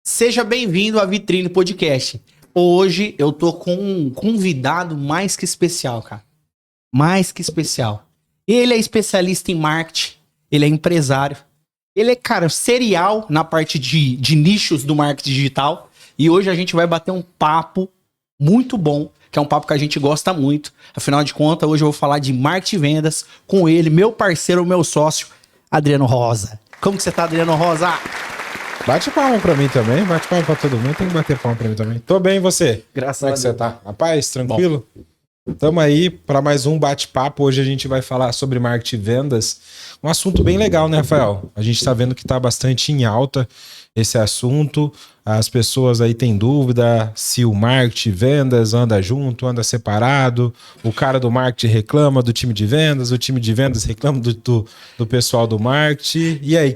Seja bem-vindo à Vitrine Podcast. Hoje eu tô com um convidado mais que especial, cara. Mais que especial. Ele é especialista em marketing, ele é empresário. Ele é, cara, serial na parte de nichos do marketing digital. E hoje a gente vai bater um papo muito bom, que é um papo que a gente gosta muito. Afinal de contas, hoje eu vou falar de marketing e vendas com ele, meu parceiro, meu sócio, Adriano Rosa. Como que você tá, Adriano Rosa? Bate palma pra mim também, bate palma pra todo mundo, tem que bater palma pra mim também. Tô bem, e você? Graças a Deus. Como é que você tá? Rapaz, tranquilo? Tamo aí pra mais um bate-papo. Hoje a gente vai falar sobre marketing e vendas. Um assunto bem legal, né, Rafael? A gente tá vendo que tá bastante em alta esse assunto. As pessoas aí têm dúvida se o marketing e vendas anda junto, anda separado. O cara do marketing reclama do time de vendas, o time de vendas reclama do pessoal do marketing. E aí,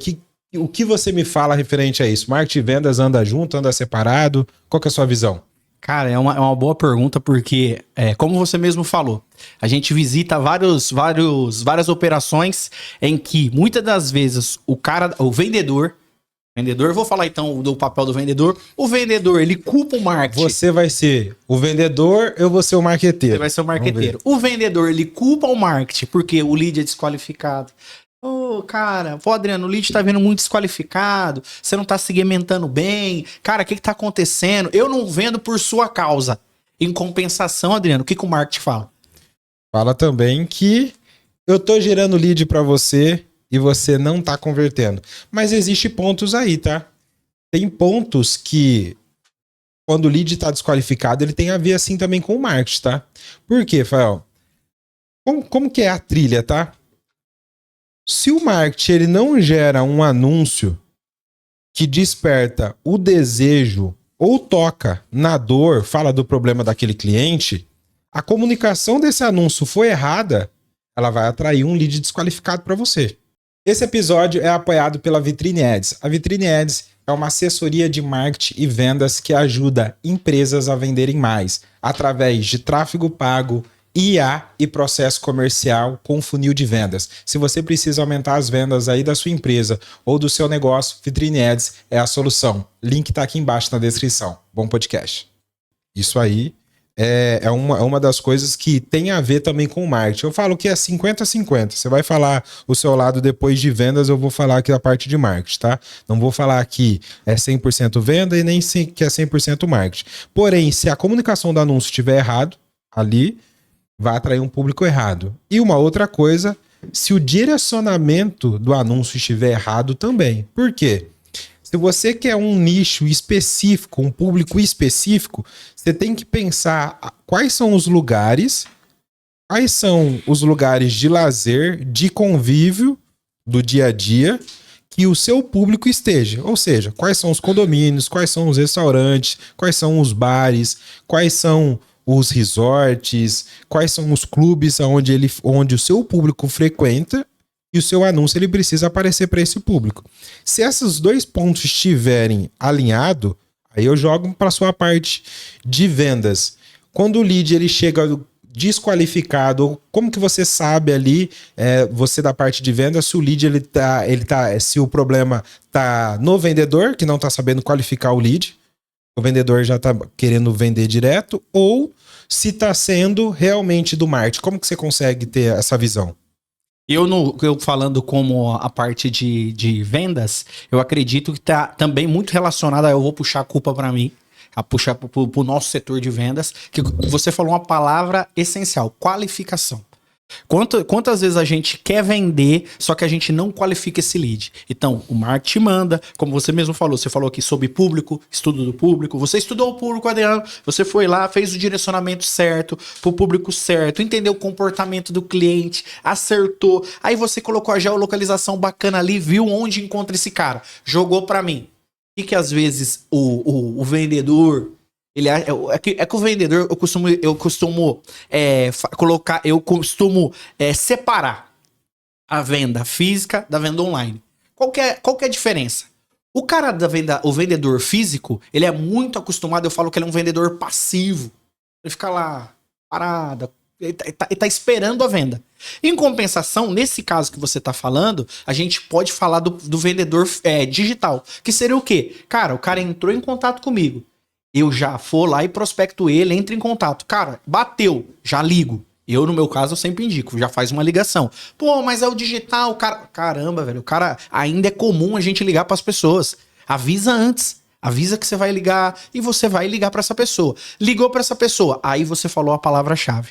o que você me fala referente a isso? Marketing e vendas anda junto, anda separado? Qual que é a sua visão? Cara, é uma boa pergunta porque, como você mesmo falou, a gente visita várias operações em que muitas das vezes o vendedor, vou falar então do papel do vendedor, o vendedor, ele culpa o marketing. Você vai ser o vendedor, eu vou ser o marqueteiro. Você vai ser o marqueteiro. O vendedor, ele culpa o marketing porque o lead é desqualificado. Cara, Adriano, o lead tá vindo muito desqualificado, você não tá segmentando bem, cara, o que tá acontecendo? Eu não vendo por sua causa. Em compensação, Adriano, o que o marketing fala? Fala também que eu tô gerando lead pra você e você não tá convertendo. Mas existe pontos aí, tá? Tem pontos que, quando o lead tá desqualificado, ele tem a ver assim também com o marketing, tá? Por quê, Fael? Como que é a trilha, tá? Se o marketing ele não gera um anúncio que desperta o desejo ou toca na dor, fala do problema daquele cliente, a comunicação desse anúncio foi errada, ela vai atrair um lead desqualificado para você. Esse episódio é apoiado pela Vitrine Ads. A Vitrine Ads é uma assessoria de marketing e vendas que ajuda empresas a venderem mais através de tráfego pago, IA e processo comercial com funil de vendas. Se você precisa aumentar as vendas aí da sua empresa ou do seu negócio, Vitrine Ads é a solução. Link tá aqui embaixo na descrição. Bom podcast. Isso aí é uma das coisas que tem a ver também com o marketing. Eu falo que é 50-50. Você vai falar o seu lado depois de vendas, eu vou falar aqui a parte de marketing, tá? Não vou falar que é 100% venda e nem que é 100% marketing. Porém, se a comunicação do anúncio estiver errado ali, vai atrair um público errado. E uma outra coisa, se o direcionamento do anúncio estiver errado também. Por quê? Se você quer um nicho específico, um público específico, você tem que pensar quais são os lugares de lazer, de convívio do dia a dia que o seu público esteja. Ou seja, quais são os condomínios, quais são os restaurantes, quais são os bares, quais são os resorts, quais são os clubes onde o seu público frequenta e o seu anúncio ele precisa aparecer para esse público. Se esses dois pontos estiverem alinhados, aí eu jogo para a sua parte de vendas. Quando o lead ele chega desqualificado, como que você sabe ali, você da parte de venda, se o lead se o problema tá no vendedor, que não tá sabendo qualificar o lead, o vendedor já tá querendo vender direto, ou se tá sendo realmente do marketing. Como que você consegue ter essa visão? Eu falando como a parte de vendas, eu acredito que tá também muito relacionada, eu vou puxar a culpa para mim, a puxar pro nosso setor de vendas, que você falou uma palavra essencial, qualificação. Quantas vezes a gente quer vender, só que a gente não qualifica esse lead? Então, o marketing manda, como você mesmo falou, você falou aqui sobre público, estudo do público, você estudou o público, Adriano, você foi lá, fez o direcionamento certo, pro público certo, entendeu o comportamento do cliente, acertou, aí você colocou a geolocalização bacana ali, viu onde encontra esse cara, jogou pra mim. E que às vezes o vendedor... que o vendedor, eu costumo separar a venda física da venda online. Qual que é a diferença? O cara o vendedor físico, ele é muito acostumado, eu falo que ele é um vendedor passivo. Ele fica lá, parado, ele tá esperando a venda. Em compensação, nesse caso que você tá falando, a gente pode falar do vendedor digital, que seria o quê? Cara, o cara entrou em contato comigo, eu já vou lá e prospecto ele, entra em contato. Cara, bateu, já ligo. Eu, no meu caso, eu sempre indico, já faz uma ligação. Pô, mas é o digital, cara... Caramba, velho, o cara... Ainda é comum a gente ligar pras pessoas. Avisa antes. Avisa que você vai ligar e você vai ligar pra essa pessoa. Ligou pra essa pessoa, aí você falou a palavra-chave.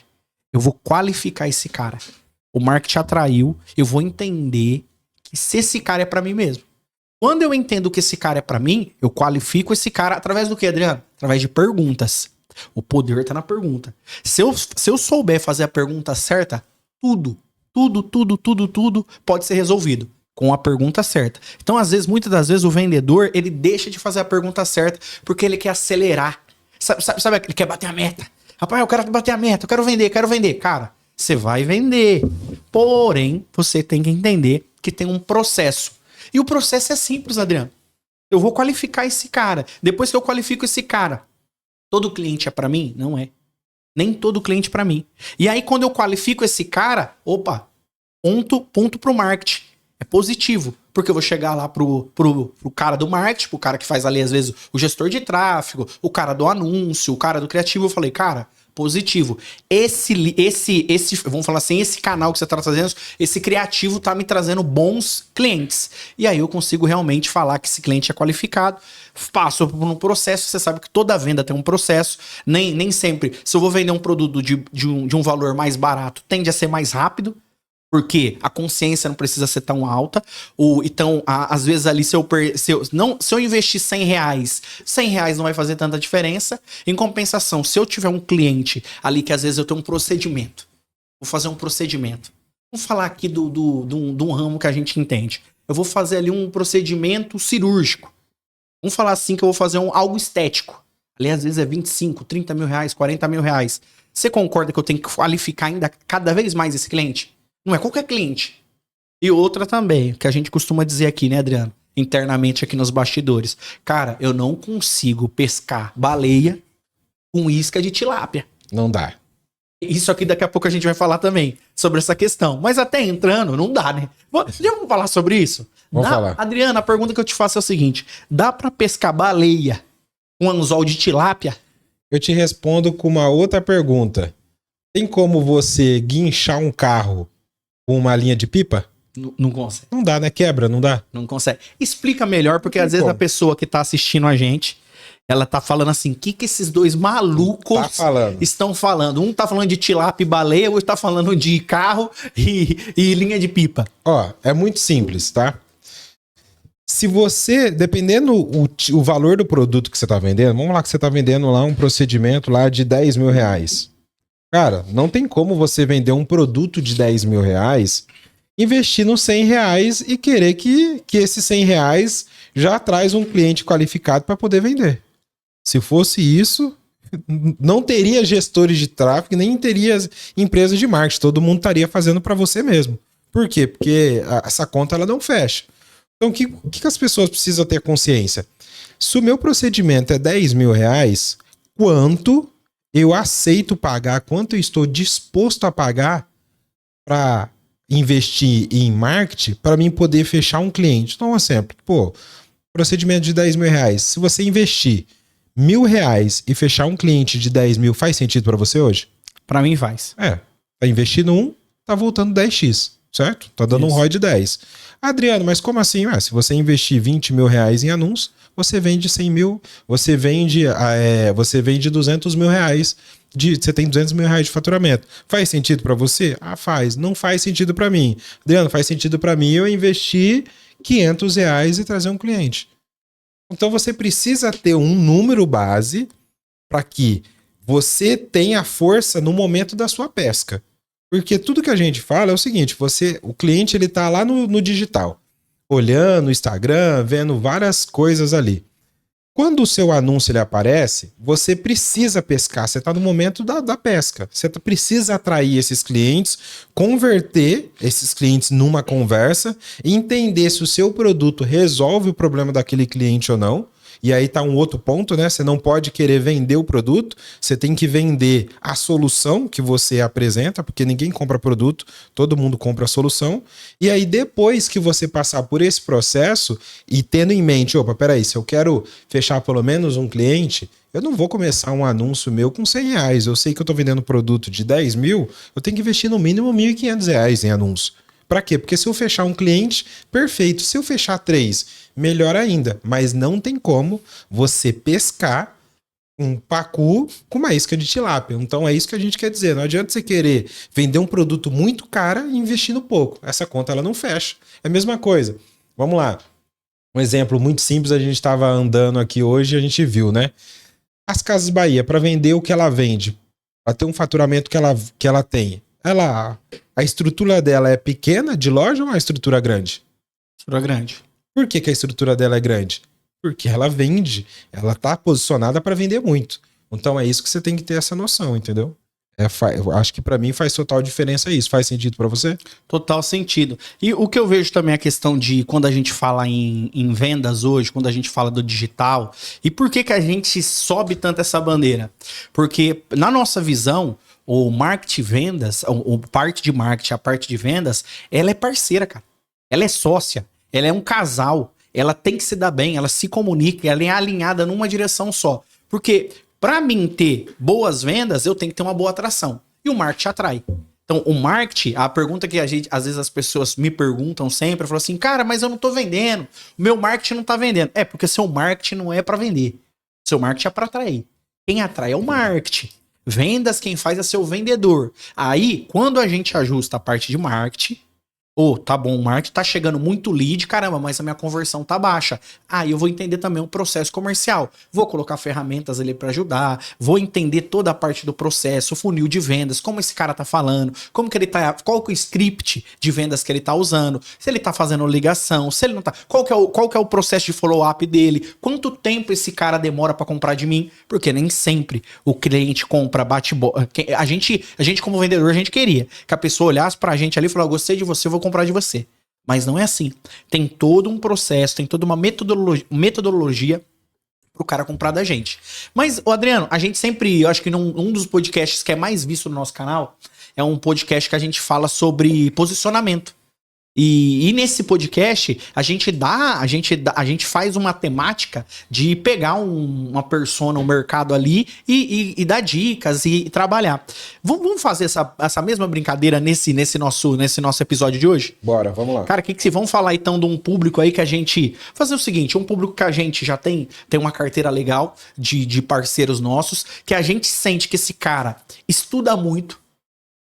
Eu vou qualificar esse cara. O marketing atraiu, eu vou entender que se esse cara é pra mim mesmo. Quando eu entendo que esse cara é pra mim, eu qualifico esse cara através do quê, Adriano? Através de perguntas. O poder tá na pergunta. Se eu souber fazer a pergunta certa, tudo pode ser resolvido com a pergunta certa. Então, às vezes, muitas das vezes, o vendedor, ele deixa de fazer a pergunta certa porque ele quer acelerar. Sabe, ele quer bater a meta. Rapaz, eu quero bater a meta, eu quero vender. Cara, você vai vender. Porém, você tem que entender que tem um processo. E o processo é simples, Adriano. Eu vou qualificar esse cara. Depois que eu qualifico esse cara, todo cliente é pra mim? Não é. Nem todo cliente é pra mim. E aí, quando eu qualifico esse cara, opa, ponto pro marketing. É positivo. Porque eu vou chegar lá pro cara do marketing, pro cara que faz ali, às vezes, o gestor de tráfego, o cara do anúncio, o cara do criativo. Eu falei, cara, positivo. Vamos falar assim, esse canal que você tá trazendo, esse criativo tá me trazendo bons clientes. E aí eu consigo realmente falar que esse cliente é qualificado. Passo por um processo, você sabe que toda venda tem um processo. Nem sempre, se eu vou vender um produto de um valor mais barato, tende a ser mais rápido. Porque a consciência não precisa ser tão alta. Então, às vezes ali, se eu investir R$100 não vai fazer tanta diferença. Em compensação, se eu tiver um cliente ali que às vezes eu tenho um procedimento, vou fazer um procedimento. Vamos falar aqui de um ramo que a gente entende. Eu vou fazer ali um procedimento cirúrgico. Vamos falar assim que eu vou fazer algo estético. Ali às vezes é 25, 30 mil reais, 40 mil reais. Você concorda que eu tenho que qualificar ainda cada vez mais esse cliente? Não é qualquer cliente. E outra também, que a gente costuma dizer aqui, né, Adriano? Internamente aqui nos bastidores. Cara, eu não consigo pescar baleia com isca de tilápia. Não dá. Isso aqui daqui a pouco a gente vai falar também sobre essa questão. Mas até entrando, não dá, né? Vamos falar sobre isso? Vamos falar. Adriana, a pergunta que eu te faço é o seguinte. Dá pra pescar baleia com anzol de tilápia? Eu te respondo com uma outra pergunta. Tem como você guinchar um carro com uma linha de pipa? Não consegue. Não dá, né? Quebra, não dá? Não consegue. Explica melhor, porque às vezes a pessoa que tá assistindo a gente, ela tá falando assim, o que esses dois malucos estão falando? Um tá falando de tilápia e baleia, o outro tá falando de carro e linha de pipa. Ó, é muito simples, tá? Se você, dependendo o valor do produto que você tá vendendo, vamos lá que você tá vendendo lá um procedimento lá de 10 mil reais. Cara, não tem como você vender um produto de 10 mil reais, investir nos 100 reais e querer que esses 100 reais já traz um cliente qualificado para poder vender. Se fosse isso, não teria gestores de tráfego, nem teria empresas de marketing. Todo mundo estaria fazendo para você mesmo. Por quê? Porque essa conta ela não fecha. Então, o que as pessoas precisam ter consciência? Se o meu procedimento é 10 mil reais, quanto eu aceito pagar, quanto eu estou disposto a pagar para investir em marketing para mim poder fechar um cliente? Então, um exemplo, procedimento de 10 mil reais. Se você investir R$1.000 e fechar um cliente de 10 mil, faz sentido para você hoje? Para mim faz. Tá investindo tá voltando 10x, certo? Tá dando um ROI de 10. Adriano, mas como assim? Se você investir 20 mil reais em anúncios, você vende 100 mil, você vende 200 mil reais, você tem 200 mil reais de faturamento. Faz sentido para você? Faz. Não faz sentido para mim. Adriano, faz sentido para mim eu investir 500 reais e trazer um cliente. Então você precisa ter um número base para que você tenha força no momento da sua pesca. Porque tudo que a gente fala é o seguinte, o cliente ele tá lá no digital, olhando o Instagram, vendo várias coisas ali. Quando o seu anúncio ele aparece, você precisa pescar, você está no momento da pesca. Você precisa atrair esses clientes, converter esses clientes numa conversa, entender se o seu produto resolve o problema daquele cliente ou não. E aí tá um outro ponto, né? Você não pode querer vender o produto, você tem que vender a solução que você apresenta, porque ninguém compra produto, todo mundo compra a solução. E aí depois que você passar por esse processo e tendo em mente, opa, peraí, se eu quero fechar pelo menos um cliente, eu não vou começar um anúncio meu com R$100. Eu sei que eu tô vendendo produto de 10 mil, eu tenho que investir no mínimo R$1.500 em anúncio. Para quê? Porque se eu fechar um cliente, perfeito. Se eu fechar 3, melhor ainda. Mas não tem como você pescar um pacu com uma isca de tilápia. Então é isso que a gente quer dizer. Não adianta você querer vender um produto muito caro e investindo pouco. Essa conta ela não fecha. É a mesma coisa. Vamos lá. Um exemplo muito simples, a gente estava andando aqui hoje e a gente viu, né? As Casas Bahia, para vender o que ela vende, para ter um faturamento que ela tem, a estrutura dela é pequena de loja ou é uma estrutura grande? Estrutura grande. Por que a estrutura dela é grande? Porque ela vende, ela tá posicionada para vender muito. Então é isso que você tem que ter essa noção, entendeu? Eu acho que para mim faz total diferença isso. Faz sentido para você? Total sentido. E o que eu vejo também é a questão de quando a gente fala em vendas hoje, quando a gente fala do digital, e por que a gente sobe tanto essa bandeira? Porque na nossa visão, o marketing vendas, o parte de marketing, a parte de vendas, ela é parceira, cara. Ela é sócia, ela é um casal, ela tem que se dar bem, ela se comunica, ela é alinhada numa direção só. Porque para mim ter boas vendas, eu tenho que ter uma boa atração. E o marketing atrai. Então, o marketing, a pergunta que às vezes as pessoas me perguntam sempre, eu falo assim, cara, mas eu não tô vendendo, o meu marketing não tá vendendo. É, porque seu marketing não é para vender. Seu marketing é para atrair. Quem atrai é o marketing. Vendas, quem faz é seu vendedor. Aí, quando a gente ajusta a parte de marketing, tá bom, o marketing tá chegando muito lead, caramba, mas a minha conversão tá baixa. Aí eu vou entender também o processo comercial. Vou colocar ferramentas ali para ajudar, vou entender toda a parte do processo, o funil de vendas, como esse cara tá falando, como que ele tá, qual que é o script de vendas que ele tá usando, se ele tá fazendo ligação, se ele não tá, qual que é o processo de follow-up dele, quanto tempo esse cara demora para comprar de mim, porque nem sempre o cliente compra a gente como vendedor, a gente queria que a pessoa olhasse pra gente ali e falasse, gostei de você, vou comprar de você. Mas não é assim. Tem todo um processo, tem toda uma metodologia pro cara comprar da gente. Mas, Adriano, a gente sempre, eu acho que um dos podcasts que é mais visto no nosso canal é um podcast que a gente fala sobre posicionamento. E nesse podcast, a gente faz uma temática de pegar uma persona, um mercado ali e dar dicas e trabalhar. Vamos fazer essa mesma brincadeira nesse nosso episódio de hoje? Bora, vamos lá. Cara, vamos falar então de um público aí que a gente... Fazer o seguinte, um público que a gente já tem uma carteira legal de parceiros nossos, que a gente sente que esse cara estuda muito,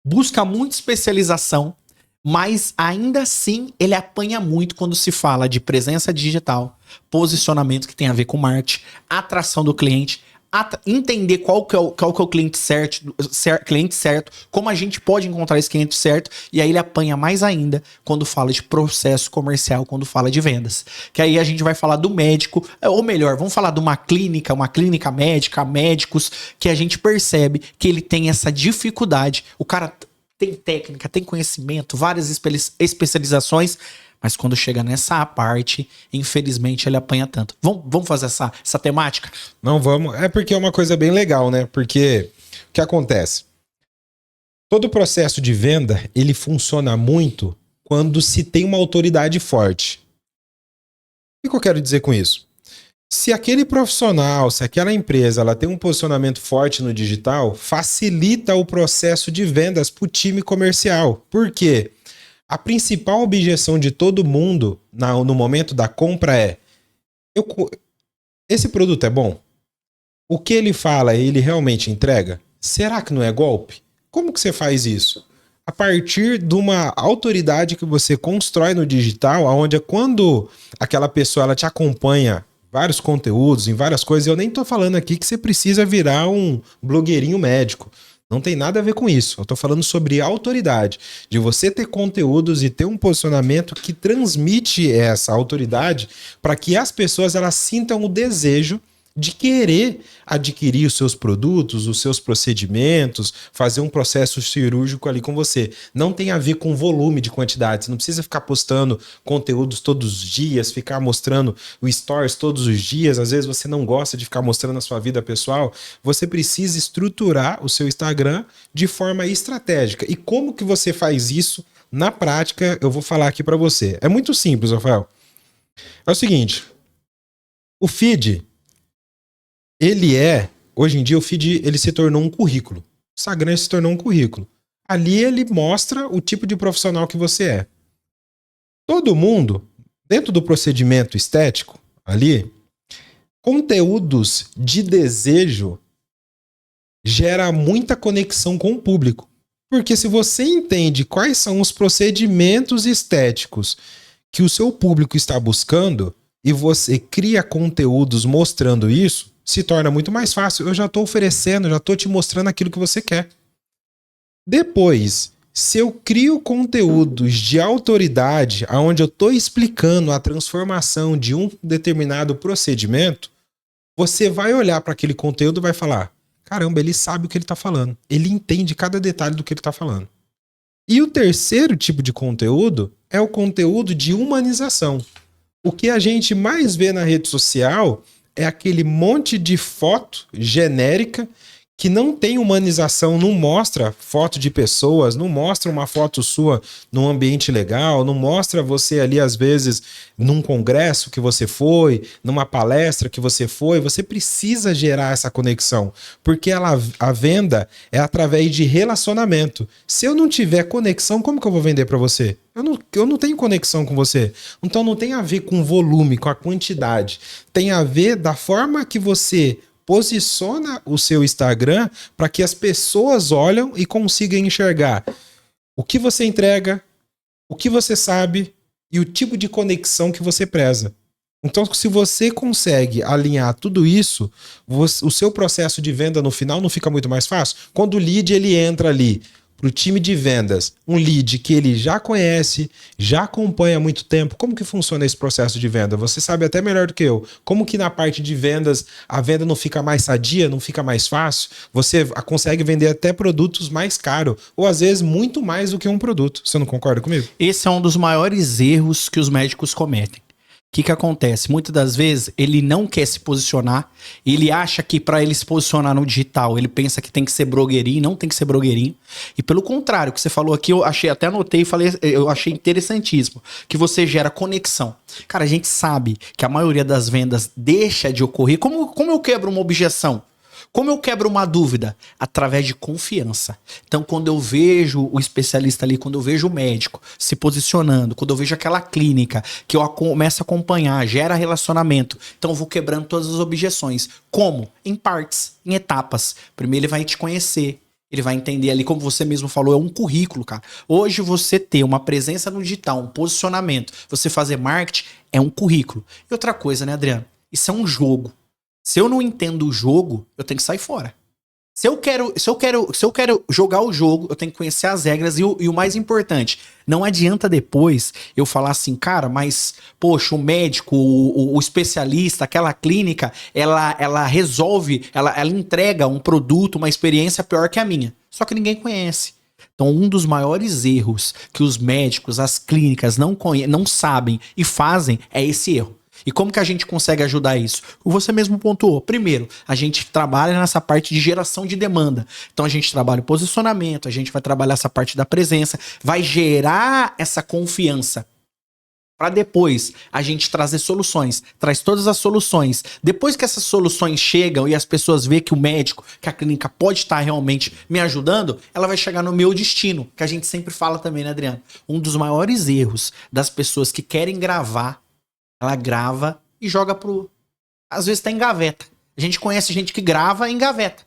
busca muita especialização, mas ainda assim ele apanha muito quando se fala de presença digital, posicionamento que tem a ver com marketing, atração do cliente, entender qual que é o cliente certo, como a gente pode encontrar esse cliente certo, e aí ele apanha mais ainda quando fala de processo comercial, quando fala de vendas. Que aí a gente vai falar do médico, ou melhor, vamos falar de uma clínica médica, médicos, que a gente percebe que ele tem essa dificuldade, o cara tem técnica, tem conhecimento, várias especializações, mas quando chega nessa parte, infelizmente ele apanha tanto. Vamos fazer essa temática? Não vamos. É porque é uma coisa bem legal, né? Porque o que acontece? Todo o processo de venda, ele funciona muito quando se tem uma autoridade forte. O que eu quero dizer com isso? Se aquele profissional, se aquela empresa ela tem um posicionamento forte no digital, facilita o processo de vendas para o time comercial. Por quê? A principal objeção de todo mundo no momento da compra é: esse produto é bom? O que ele fala, ele realmente entrega? Será que não é golpe? Como que você faz isso? A partir de uma autoridade que você constrói no digital, onde quando aquela pessoa ela te acompanha vários conteúdos, em várias coisas. Eu nem tô falando aqui que você precisa virar um blogueirinho médico. Não tem nada a ver com isso. Eu tô falando sobre autoridade. De você ter conteúdos e ter um posicionamento que transmite essa autoridade para que as pessoas elas sintam o desejo de querer adquirir os seus produtos, os seus procedimentos, fazer um processo cirúrgico ali com você. Não tem a ver com volume de quantidade. Você não precisa ficar postando conteúdos todos os dias, ficar mostrando o stories todos os dias. Às vezes você não gosta de ficar mostrando a sua vida pessoal. Você precisa estruturar o seu Instagram de forma estratégica. E como que você faz isso na prática? Eu vou falar aqui para você. É muito simples, Rafael. É o seguinte, o feed, hoje em dia o feed ele se tornou um currículo. O Instagram se tornou um currículo. Ali ele mostra o tipo de profissional que você é. Todo mundo, dentro do procedimento estético, ali, conteúdos de desejo gera muita conexão com o público. Porque se você entende quais são os procedimentos estéticos que o seu público está buscando e você cria conteúdos mostrando isso, se torna muito mais fácil. Eu já estou oferecendo, já estou te mostrando aquilo que você quer. Depois, se eu crio conteúdos de autoridade, onde eu estou explicando a transformação de um determinado procedimento, você vai olhar para aquele conteúdo e vai falar, caramba, ele sabe o que ele está falando. Ele entende cada detalhe do que ele está falando. E o terceiro tipo de conteúdo é o conteúdo de humanização. O que a gente mais vê na rede social é aquele monte de foto genérica que não tem humanização, não mostra foto de pessoas, não mostra uma foto sua num ambiente legal, não mostra você ali, às vezes, num congresso que você foi, numa palestra que você foi. Você precisa gerar essa conexão, porque a venda é através de relacionamento. Se eu não tiver conexão, como que eu vou vender para você? Eu não tenho conexão com você. Então não tem a ver com volume, com a quantidade. Tem a ver da forma que você posiciona o seu Instagram para que as pessoas olham e consigam enxergar o que você entrega, o que você sabe e o tipo de conexão que você preza. Então, se você consegue alinhar tudo isso, o seu processo de venda no final não fica muito mais fácil? Quando o lead ele entra ali para o time de vendas, um lead que ele já conhece, já acompanha há muito tempo, como que funciona esse processo de venda? Você sabe até melhor do que eu. Como que na parte de vendas a venda não fica mais sadia, não fica mais fácil? Você consegue vender até produtos mais caros, ou às vezes muito mais do que um produto. Você não concorda comigo? Esse é um dos maiores erros que os médicos cometem. O que acontece? Muitas das vezes ele não quer se posicionar, ele acha que para ele se posicionar no digital, ele pensa que tem que ser blogueirinho, não tem que ser blogueirinho. E pelo contrário, o que você falou aqui, eu achei, até anotei e falei, eu achei interessantíssimo, que você gera conexão. Cara, a gente sabe que a maioria das vendas deixa de ocorrer. Como eu quebro uma objeção? Como eu quebro uma dúvida? Através de confiança. Então, quando eu vejo o especialista ali, quando eu vejo o médico se posicionando, quando eu vejo aquela clínica que eu começo a acompanhar, gera relacionamento, então eu vou quebrando todas as objeções. Como? Em partes, em etapas. Primeiro ele vai te conhecer, ele vai entender ali, como você mesmo falou, é um currículo, cara. Hoje você ter uma presença no digital, um posicionamento, você fazer marketing, é um currículo. E outra coisa, né, Adriano? Isso é um jogo. Se eu não entendo o jogo, eu tenho que sair fora. Se eu quero jogar o jogo, eu tenho que conhecer as regras e o mais importante, não adianta depois eu falar assim, cara, mas, poxa, o médico, o especialista, aquela clínica, ela resolve, ela entrega um produto, uma experiência pior que a minha. Só que ninguém conhece. Então, um dos maiores erros que os médicos, as clínicas não sabem e fazem é esse erro. E como que a gente consegue ajudar isso? Você mesmo pontuou. Primeiro, a gente trabalha nessa parte de geração de demanda. Então a gente trabalha o posicionamento, a gente vai trabalhar essa parte da presença, vai gerar essa confiança para depois a gente trazer soluções. Traz todas as soluções. Depois que essas soluções chegam e as pessoas veem que o médico, que a clínica pode estar realmente me ajudando, ela vai chegar no meu destino, que a gente sempre fala também, né, Adriano? Um dos maiores erros das pessoas que querem gravar, ela grava e joga pro... Às vezes tá em gaveta. A gente conhece gente que grava em gaveta.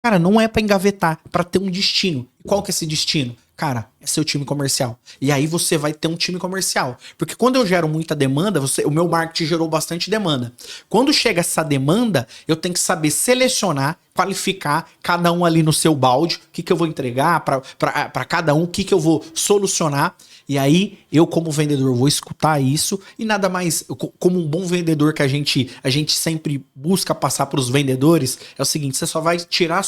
Cara, não é pra engavetar, é pra ter um destino. E qual que é esse destino? Cara, é seu time comercial. E aí você vai ter um time comercial. Porque quando eu gero muita demanda, o meu marketing gerou bastante demanda. Quando chega essa demanda, eu tenho que saber selecionar, qualificar cada um ali no seu balde, o que eu vou entregar para cada um, o que eu vou solucionar. E aí, eu como vendedor vou escutar isso e nada mais, como um bom vendedor que a gente sempre busca passar para os vendedores, é o seguinte, você só vai tirar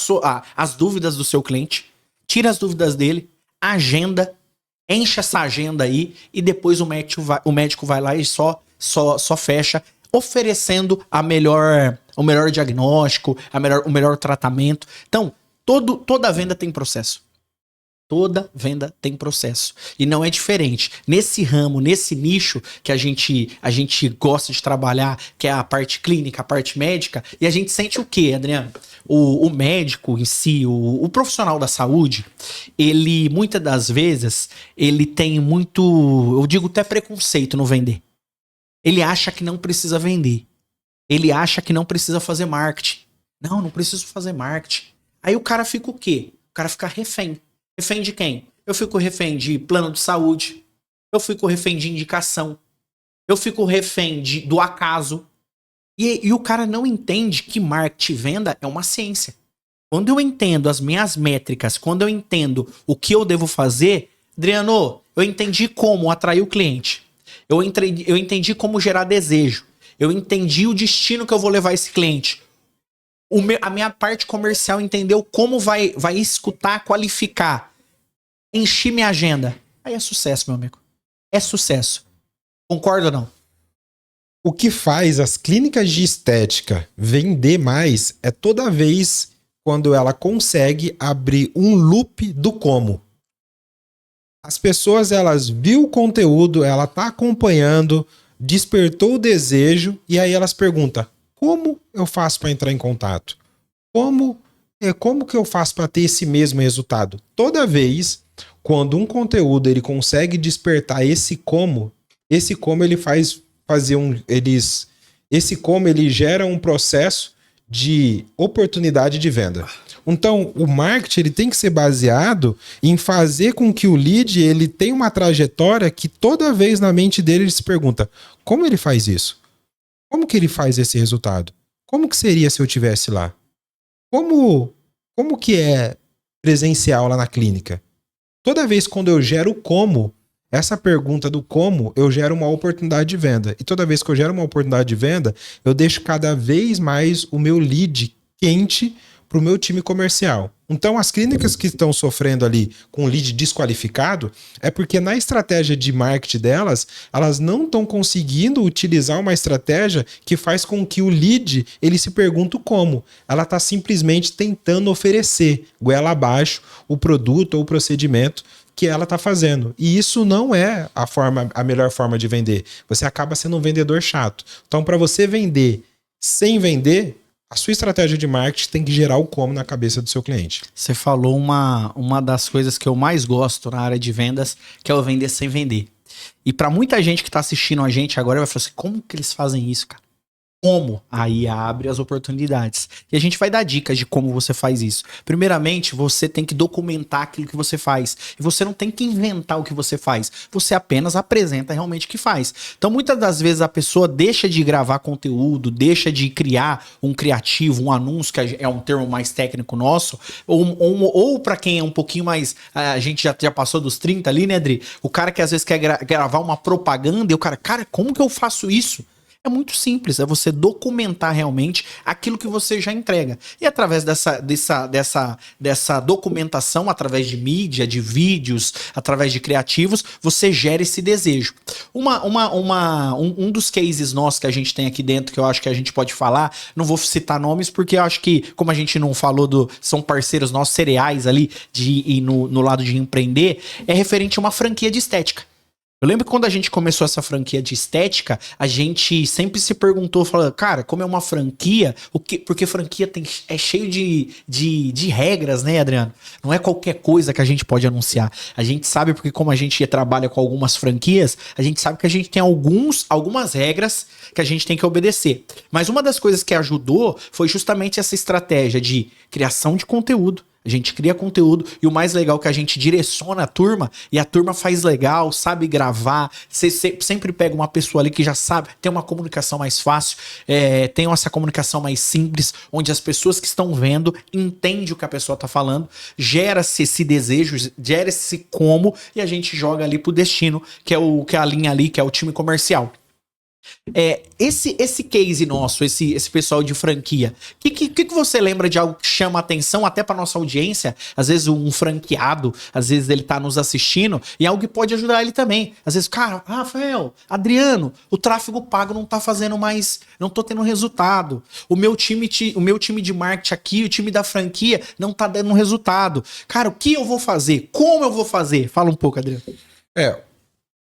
as dúvidas do seu cliente, tira as dúvidas dele, agenda, enche essa agenda aí e depois o médico vai lá e só fecha, oferecendo o melhor diagnóstico, o melhor tratamento. Então, toda venda tem processo. Toda venda tem processo. E não é diferente. Nesse ramo, nesse nicho que a gente gosta de trabalhar, que é a parte clínica, a parte médica, e a gente sente o quê, Adriano? O médico em si, o profissional da saúde, ele, muitas das vezes, ele tem muito, eu digo até preconceito no vender. Ele acha que não precisa vender. Ele acha que não precisa fazer marketing. Não preciso fazer marketing. Aí o cara fica o quê? O cara fica refém. Refém de quem? Eu fico refém de plano de saúde. Eu fico refém de indicação. Eu fico refém do acaso. E o cara não entende que marketing e venda é uma ciência. Quando eu entendo as minhas métricas, quando eu entendo o que eu devo fazer, Adriano, eu entendi como atrair o cliente. Eu entendi como gerar desejo. Eu entendi o destino que eu vou levar esse cliente. A minha parte comercial entendeu como vai escutar, qualificar. Enchi minha agenda. Aí é sucesso, meu amigo. É sucesso. Concorda ou não? O que faz as clínicas de estética vender mais é toda vez quando ela consegue abrir um loop do como. As pessoas, elas viu o conteúdo, ela tá acompanhando, despertou o desejo e aí elas perguntam: como eu faço para entrar em contato? Como que eu faço para ter esse mesmo resultado? Toda vez, quando um conteúdo ele consegue despertar esse como ele ele gera um processo de oportunidade de venda. Então, o marketing ele tem que ser baseado em fazer com que o lead ele tenha uma trajetória que toda vez na mente dele ele se pergunta: como ele faz isso? Como que ele faz esse resultado? Como que seria se eu tivesse lá? Como que é presencial lá na clínica? Toda vez quando eu gero como, essa pergunta do como, eu gero uma oportunidade de venda. E toda vez que eu gero uma oportunidade de venda, eu deixo cada vez mais o meu lead quente para o meu time comercial. Então, as clínicas que estão sofrendo ali com o lead desqualificado é porque na estratégia de marketing delas, elas não estão conseguindo utilizar uma estratégia que faz com que o lead ele se pergunte como. Ela está simplesmente tentando oferecer, goela abaixo, o produto ou o procedimento que ela está fazendo. E isso não é a melhor forma de vender. Você acaba sendo um vendedor chato. Então, para você vender sem vender, a sua estratégia de marketing tem que gerar o como na cabeça do seu cliente. Você falou uma das coisas que eu mais gosto na área de vendas, que é o vender sem vender. E para muita gente que está assistindo a gente agora, vai falar assim, como que eles fazem isso, cara? Como? Aí abre as oportunidades. E a gente vai dar dicas de como você faz isso. Primeiramente, você tem que documentar aquilo que você faz. E você não tem que inventar o que você faz. Você apenas apresenta realmente o que faz. Então, muitas das vezes a pessoa deixa de gravar conteúdo, deixa de criar um criativo, um anúncio, que é um termo mais técnico nosso, ou para quem é um pouquinho mais... A gente já passou dos 30 ali, né, Adri? O cara que às vezes quer gravar uma propaganda e o cara, como que eu faço isso? É muito simples, é você documentar realmente aquilo que você já entrega. E através dessa documentação, através de mídia, de vídeos, através de criativos, você gera esse desejo. Um dos cases nossos que a gente tem aqui dentro, que eu acho que a gente pode falar, não vou citar nomes, porque eu acho que, como a gente não falou, são parceiros nossos cereais ali, no lado de empreender, é referente a uma franquia de estética. Eu lembro que quando a gente começou essa franquia de estética, a gente sempre se perguntou, falando, cara, como é uma franquia, porque franquia é cheio de regras, né, Adriano? Não é qualquer coisa que a gente pode anunciar. A gente sabe, porque como a gente trabalha com algumas franquias, a gente sabe que a gente tem algumas regras que a gente tem que obedecer. Mas uma das coisas que ajudou foi justamente essa estratégia de criação de conteúdo. A gente cria conteúdo e o mais legal é que a gente direciona a turma e a turma faz legal, sabe gravar. Você sempre pega uma pessoa ali que já sabe, tem uma comunicação mais fácil, tem essa comunicação mais simples, onde as pessoas que estão vendo entendem o que a pessoa tá falando, gera-se esse desejo, gera-se como e a gente joga ali pro destino, que é a linha ali, que é o time comercial. Esse case nosso, esse pessoal de franquia, que você lembra de algo que chama atenção até para nossa audiência? Às vezes um franqueado, às vezes ele tá nos assistindo e algo que pode ajudar ele também. Às vezes, cara, Rafael, Adriano, o tráfego pago não tá fazendo mais, não tô tendo resultado. O meu time de marketing aqui, o time da franquia não tá dando resultado. Cara, o que eu vou fazer? Como eu vou fazer? Fala um pouco, Adriano.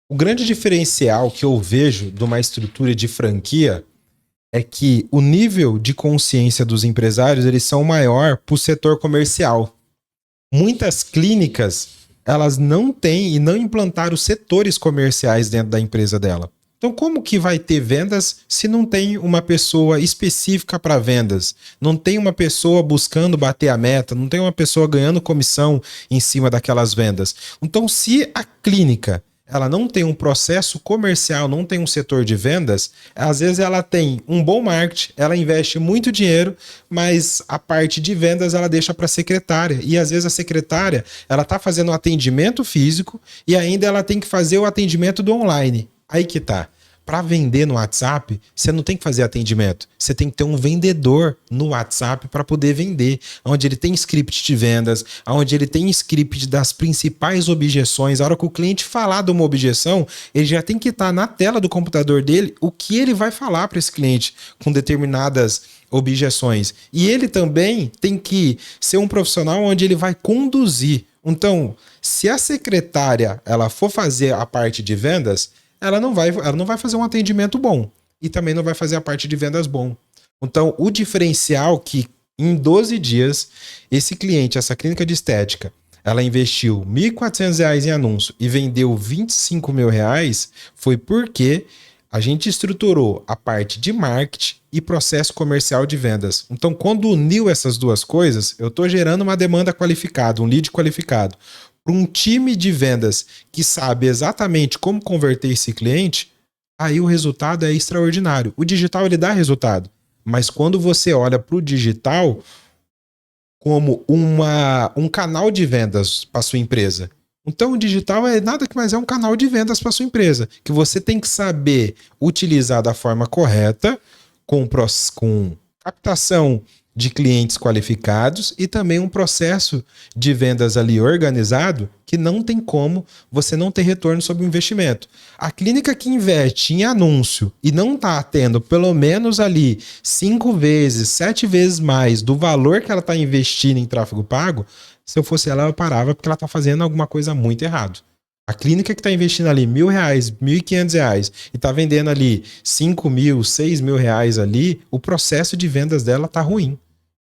O grande diferencial que eu vejo de uma estrutura de franquia é que o nível de consciência dos empresários, eles são maior para o setor comercial. Muitas clínicas, elas não têm e não implantaram setores comerciais dentro da empresa dela. Então, como que vai ter vendas se não tem uma pessoa específica para vendas? Não tem uma pessoa buscando bater a meta, não tem uma pessoa ganhando comissão em cima daquelas vendas. Então, se a clínica ela não tem um processo comercial, não tem um setor de vendas, às vezes ela tem um bom marketing, ela investe muito dinheiro, mas a parte de vendas ela deixa para a secretária. E às vezes a secretária ela está fazendo um atendimento físico e ainda ela tem que fazer o atendimento do online. Aí que tá. Para vender no WhatsApp, você não tem que fazer atendimento. Você tem que ter um vendedor no WhatsApp para poder vender, onde ele tem script de vendas, onde ele tem script das principais objeções. A hora que o cliente falar de uma objeção, ele já tem que estar na tela do computador dele o que ele vai falar para esse cliente com determinadas objeções. E ele também tem que ser um profissional onde ele vai conduzir. Então, se a secretária ela for fazer a parte de vendas, ela não vai fazer um atendimento bom e também não vai fazer a parte de vendas bom. Então, o diferencial que em 12 dias, esse cliente, essa clínica de estética, ela investiu R$ 1.400 em anúncio e vendeu R$ 25 mil, foi porque a gente estruturou a parte de marketing e processo comercial de vendas. Então, quando uniu essas duas coisas, eu estou gerando uma demanda qualificada, um lead qualificado, para um time de vendas que sabe exatamente como converter esse cliente, aí o resultado é extraordinário. O digital ele dá resultado, mas quando você olha para o digital como um canal de vendas para sua empresa, então o digital é nada que mais é um canal de vendas para sua empresa, que você tem que saber utilizar da forma correta, com captação de clientes qualificados e também um processo de vendas ali organizado que não tem como você não ter retorno sobre o investimento. A clínica que investe em anúncio e não está tendo pelo menos ali 5 vezes, 7 vezes mais do valor que ela está investindo em tráfego pago, se eu fosse ela, eu parava porque ela está fazendo alguma coisa muito errado. A clínica que está investindo ali R$ 1.000, R$ 1.500 e está vendendo ali R$ 5.000, R$ 6.000 ali, o processo de vendas dela está ruim.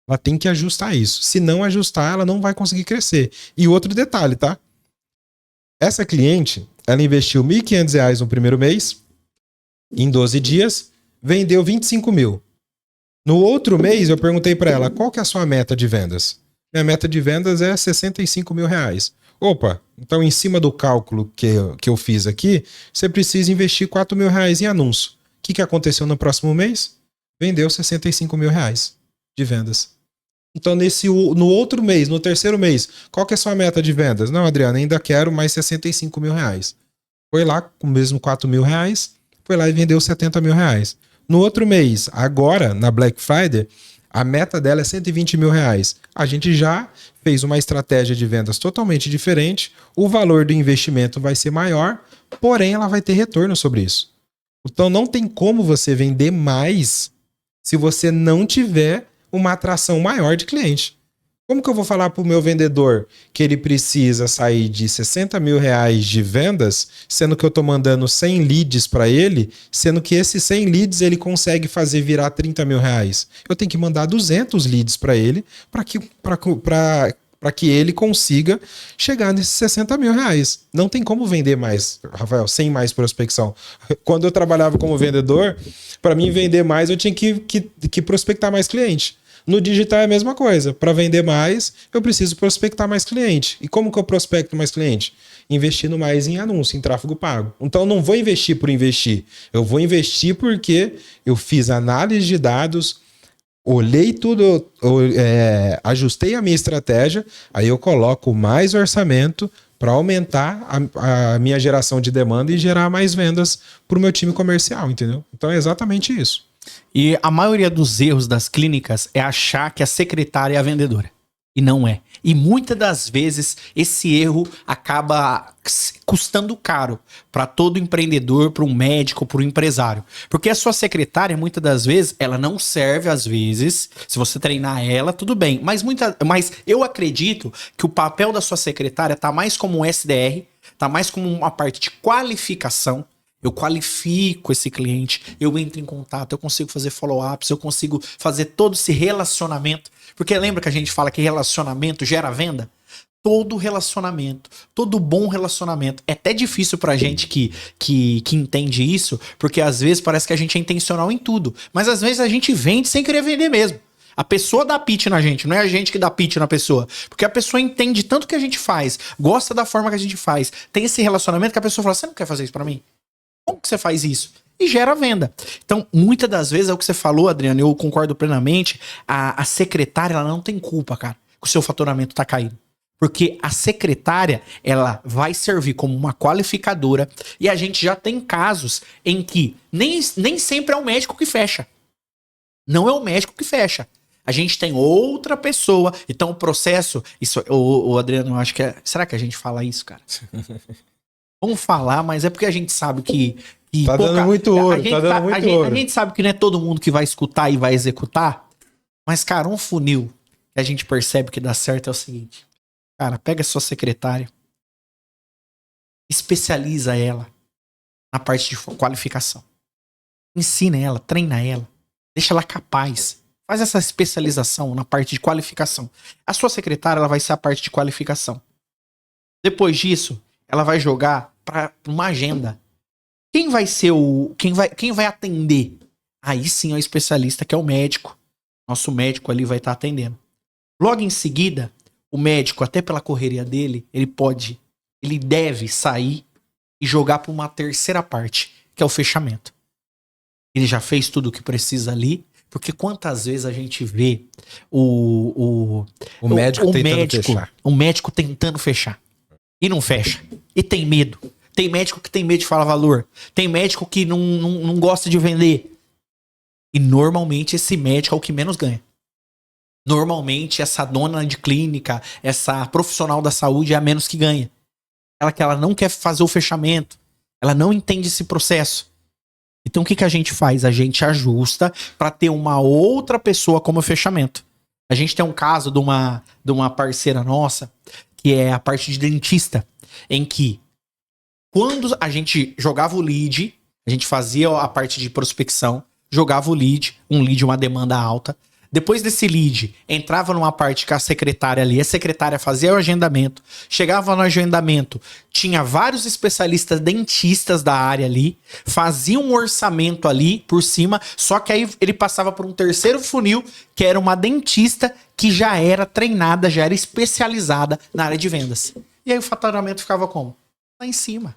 Ela tem que ajustar isso. Se não ajustar, ela não vai conseguir crescer. E outro detalhe, tá? Essa cliente, ela investiu R$ 1.500 no primeiro mês, em 12 dias, vendeu 25 mil. No outro mês, eu perguntei para ela, qual que é a sua meta de vendas? Minha meta de vendas é R$ 65 mil. Opa, então em cima do cálculo que eu fiz aqui, você precisa investir R$ 4 mil em anúncio. O que aconteceu no próximo mês? Vendeu R$ 65 mil de vendas. Então, no outro mês, no terceiro mês, qual que é a sua meta de vendas? Não, Adriano, ainda quero mais R$ 65 mil. Foi lá com o mesmo R$ 4 mil, foi lá e vendeu R$ 70 mil. No outro mês, agora, na Black Friday, a meta dela é R$ 120 mil. A gente já fez uma estratégia de vendas totalmente diferente, o valor do investimento vai ser maior, porém ela vai ter retorno sobre isso. Então, não tem como você vender mais se você não tiver uma atração maior de cliente. Como que eu vou falar para o meu vendedor que ele precisa sair de R$ 60 mil de vendas, sendo que eu estou mandando 100 leads para ele, sendo que esses 100 leads ele consegue fazer virar R$ 30 mil? Eu tenho que mandar 200 leads para ele para que ele consiga chegar nesses 60 mil. Não tem como vender mais, Rafael, sem mais prospecção. Quando eu trabalhava como vendedor, para mim vender mais eu tinha que prospectar mais cliente. No digital é a mesma coisa. Para vender mais, eu preciso prospectar mais cliente. E como que eu prospecto mais cliente? Investindo mais em anúncio, em tráfego pago. Então, eu não vou investir por investir. Eu vou investir porque eu fiz análise de dados, olhei tudo, ajustei a minha estratégia, aí eu coloco mais orçamento para aumentar a minha geração de demanda e gerar mais vendas para o meu time comercial, entendeu? Então é exatamente isso. E a maioria dos erros das clínicas é achar que a secretária é a vendedora. E não é. E muitas das vezes esse erro acaba custando caro para todo empreendedor, para um médico, para um empresário. Porque a sua secretária, muitas das vezes, ela não serve às vezes. Se você treinar ela, tudo bem. Mas eu acredito que o papel da sua secretária tá mais como um SDR, tá mais como uma parte de qualificação. Eu qualifico esse cliente, eu entro em contato, eu consigo fazer follow-ups, eu consigo fazer todo esse relacionamento. Porque lembra que a gente fala que relacionamento gera venda? Todo relacionamento, todo bom relacionamento. É até difícil pra gente que entende isso, porque às vezes parece que a gente é intencional em tudo. Mas às vezes a gente vende sem querer vender mesmo. A pessoa dá pitch na gente, não é a gente que dá pitch na pessoa. Porque a pessoa entende tanto que a gente faz, gosta da forma que a gente faz, tem esse relacionamento que a pessoa fala, você não quer fazer isso pra mim? Como que você faz isso? E gera venda. Então, muitas das vezes, é o que você falou, Adriano, eu concordo plenamente, a secretária, ela não tem culpa, cara, que o seu faturamento tá caindo. Porque a secretária, ela vai servir como uma qualificadora e a gente já tem casos em que nem sempre é o médico que fecha. Não é o médico que fecha. A gente tem outra pessoa. Então, o processo... Isso, o Adriano, eu acho que é... Será que a gente fala isso, cara? Vamos falar, mas é porque a gente sabe que tá dando muito ouro, a gente sabe que não é todo mundo que vai escutar e vai executar, mas, cara, um funil que a gente percebe que dá certo é o seguinte. Cara, pega a sua secretária, especializa ela na parte de qualificação. Ensina ela, treina ela, deixa ela capaz. Faz essa especialização na parte de qualificação. A sua secretária, ela vai ser a parte de qualificação. Depois disso, ela vai jogar para uma agenda. Quem vai ser quem vai atender? Aí sim é o especialista, que é o médico. Nosso médico ali vai estar atendendo. Logo em seguida, o médico, até pela correria dele, ele deve sair e jogar para uma terceira parte, que é o fechamento. Ele já fez tudo o que precisa ali, porque quantas vezes a gente vê o médico tentando fechar. E não fecha. E tem medo. Tem médico que tem medo de falar valor. Tem médico que não gosta de vender. E normalmente esse médico é o que menos ganha. Normalmente essa dona de clínica, essa profissional da saúde é a menos que ganha. Ela não quer fazer o fechamento. Ela não entende esse processo. Então o que a gente faz? A gente ajusta para ter uma outra pessoa como fechamento. A gente tem um caso de uma parceira nossa, que é a parte de dentista, em que quando a gente jogava o lead, a gente fazia a parte de prospecção, jogava o lead, uma demanda alta. Depois desse lead, entrava numa parte com a secretária ali, a secretária fazia o agendamento, chegava no agendamento, tinha vários especialistas dentistas da área ali, fazia um orçamento ali por cima, só que aí ele passava por um terceiro funil, que era uma dentista que já era treinada, já era especializada na área de vendas. E aí o faturamento ficava como? Lá em cima.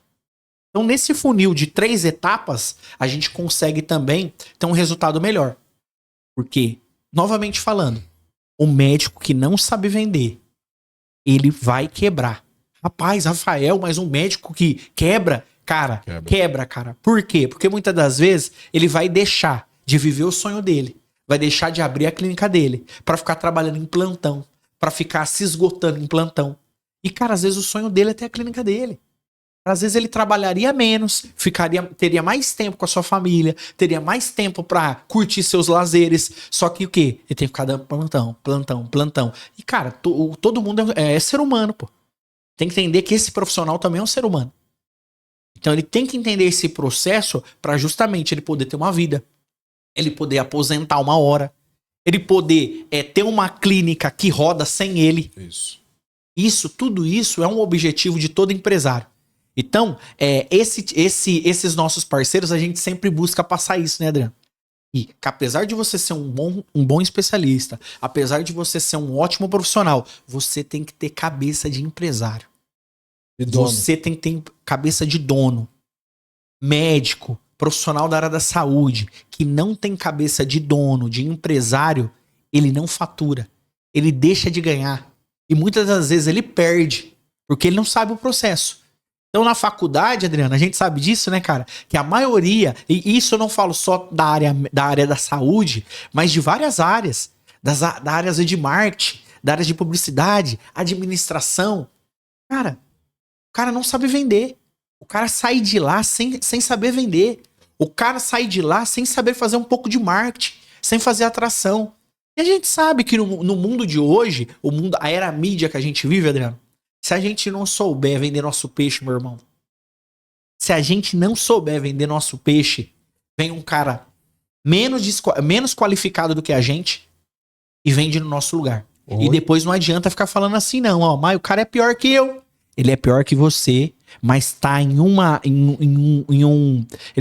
Então, nesse funil de 3 etapas, a gente consegue também ter um resultado melhor. Porque, novamente falando, o médico que não sabe vender, ele vai quebrar. Rapaz, Rafael, mas um médico que quebra, quebra, cara. Por quê? Porque muitas das vezes ele vai deixar de viver o sonho dele, vai deixar de abrir a clínica dele para ficar trabalhando em plantão, para ficar se esgotando em plantão. E, cara, às vezes o sonho dele é ter a clínica dele. Às vezes ele trabalharia menos, teria mais tempo com a sua família, teria mais tempo pra curtir seus lazeres. Só que o quê? Ele tem que ficar dando plantão. E, cara, todo mundo é ser humano, pô. Tem que entender que esse profissional também é um ser humano. Então ele tem que entender esse processo pra justamente ele poder ter uma vida. Ele poder aposentar uma hora. Ele poder ter uma clínica que roda sem ele. Tudo isso é um objetivo de todo empresário. Então, esses nossos parceiros, a gente sempre busca passar isso, né, Adriano? E que apesar de você ser um bom especialista, apesar de você ser um ótimo profissional, você tem que ter cabeça de empresário. De dono. Você tem que ter cabeça de dono. Médico, profissional da área da saúde, que não tem cabeça de dono, de empresário, ele não fatura. Ele deixa de ganhar. E muitas das vezes ele perde, porque ele não sabe o processo. Então, na faculdade, Adriano, a gente sabe disso, né, cara? Que a maioria, e isso eu não falo só da área da saúde, mas de várias áreas. Da áreas de marketing, da área de publicidade, administração. Cara, o cara não sabe vender. O cara sai de lá sem saber vender. O cara sai de lá sem saber fazer um pouco de marketing, sem fazer atração. E a gente sabe que no mundo de hoje, a era mídia que a gente vive, Adriano, se a gente não souber vender nosso peixe, meu irmão, se a gente não souber vender nosso peixe, vem um cara menos qualificado do que a gente e vende no nosso lugar. Oi. E depois não adianta ficar falando assim, não, ó, mas o cara é pior que eu. Ele é pior que você, mas tá ele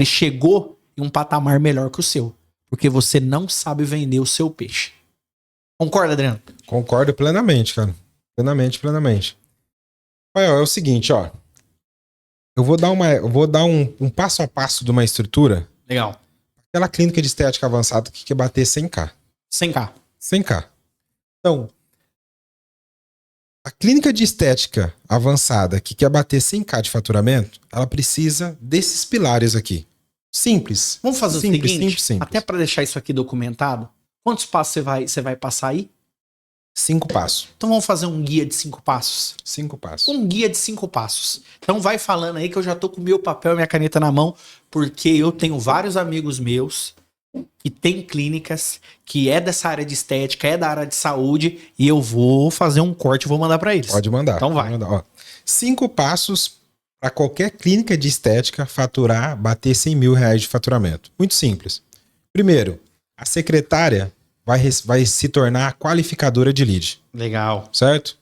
chegou em um patamar melhor que o seu. Porque você não sabe vender o seu peixe. Concorda, Adriano? Concordo plenamente, cara. Plenamente. Rafael, é o seguinte, ó. Eu vou dar um passo a passo de uma estrutura. Legal. Aquela clínica de estética avançada que quer bater 100k. 100k. 100k. Então, a clínica de estética avançada que quer bater 100k de faturamento, ela precisa desses pilares aqui. Simples. Vamos fazer Simples, o seguinte, simples. até para deixar isso aqui documentado, quantos passos você vai passar aí? 5 passos. Então vamos fazer um guia de 5 passos. 5 passos. Um guia de 5 passos. Então vai falando aí que eu já tô com o meu papel e minha caneta na mão, porque eu tenho vários amigos meus que tem clínicas, que é dessa área de estética, é da área de saúde, e eu vou fazer um corte e vou mandar para eles. Pode mandar. Então vai. 5 passos para qualquer clínica de estética faturar, bater 100 mil reais de faturamento. Muito simples. Primeiro, a secretária vai se tornar a qualificadora de lead. Legal. Certo?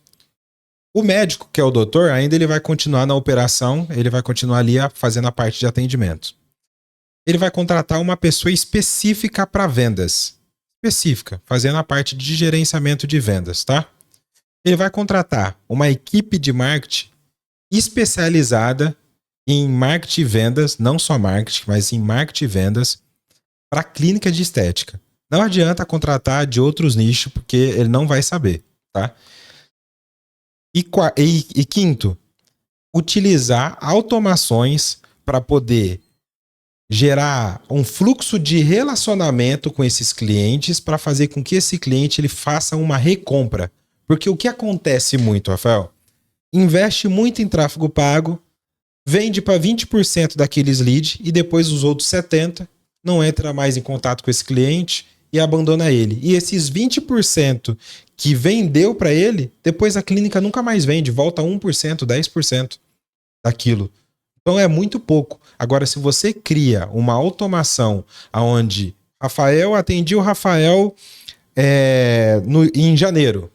O médico, que é o doutor, ainda ele vai continuar na operação, ele vai continuar ali fazendo a parte de atendimento. Ele vai contratar uma pessoa específica para vendas. Específica, fazendo a parte de gerenciamento de vendas, tá? Ele vai contratar uma equipe de marketing especializada em marketing e vendas, não só marketing, mas em marketing e vendas para clínica de estética. Não adianta contratar de outros nichos, porque ele não vai saber, tá? E quinto, utilizar automações para poder gerar um fluxo de relacionamento com esses clientes para fazer com que esse cliente ele faça uma recompra. Porque o que acontece muito, Rafael? Investe muito em tráfego pago, vende para 20% daqueles leads e depois os outros 70% não entra mais em contato com esse cliente e abandona ele. E esses 20% que vendeu para ele, depois a clínica nunca mais vende, volta 1%, 10% daquilo. Então é muito pouco. Agora, se você cria uma automação onde atendi o Rafael em janeiro,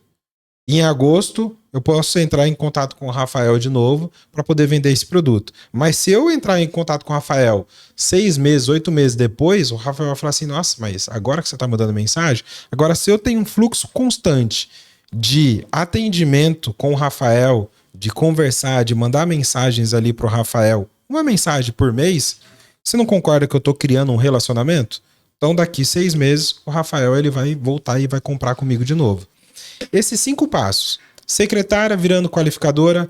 em agosto eu posso entrar em contato com o Rafael de novo para poder vender esse produto. Mas se eu entrar em contato com o Rafael 6 meses, 8 meses depois, o Rafael vai falar assim, nossa, mas agora que você está mandando mensagem, agora se eu tenho um fluxo constante de atendimento com o Rafael, de conversar, de mandar mensagens ali pro Rafael, uma mensagem por mês, você não concorda que eu tô criando um relacionamento? Então daqui 6 meses o Rafael ele vai voltar e vai comprar comigo de novo. Esses 5 passos, secretária virando qualificadora,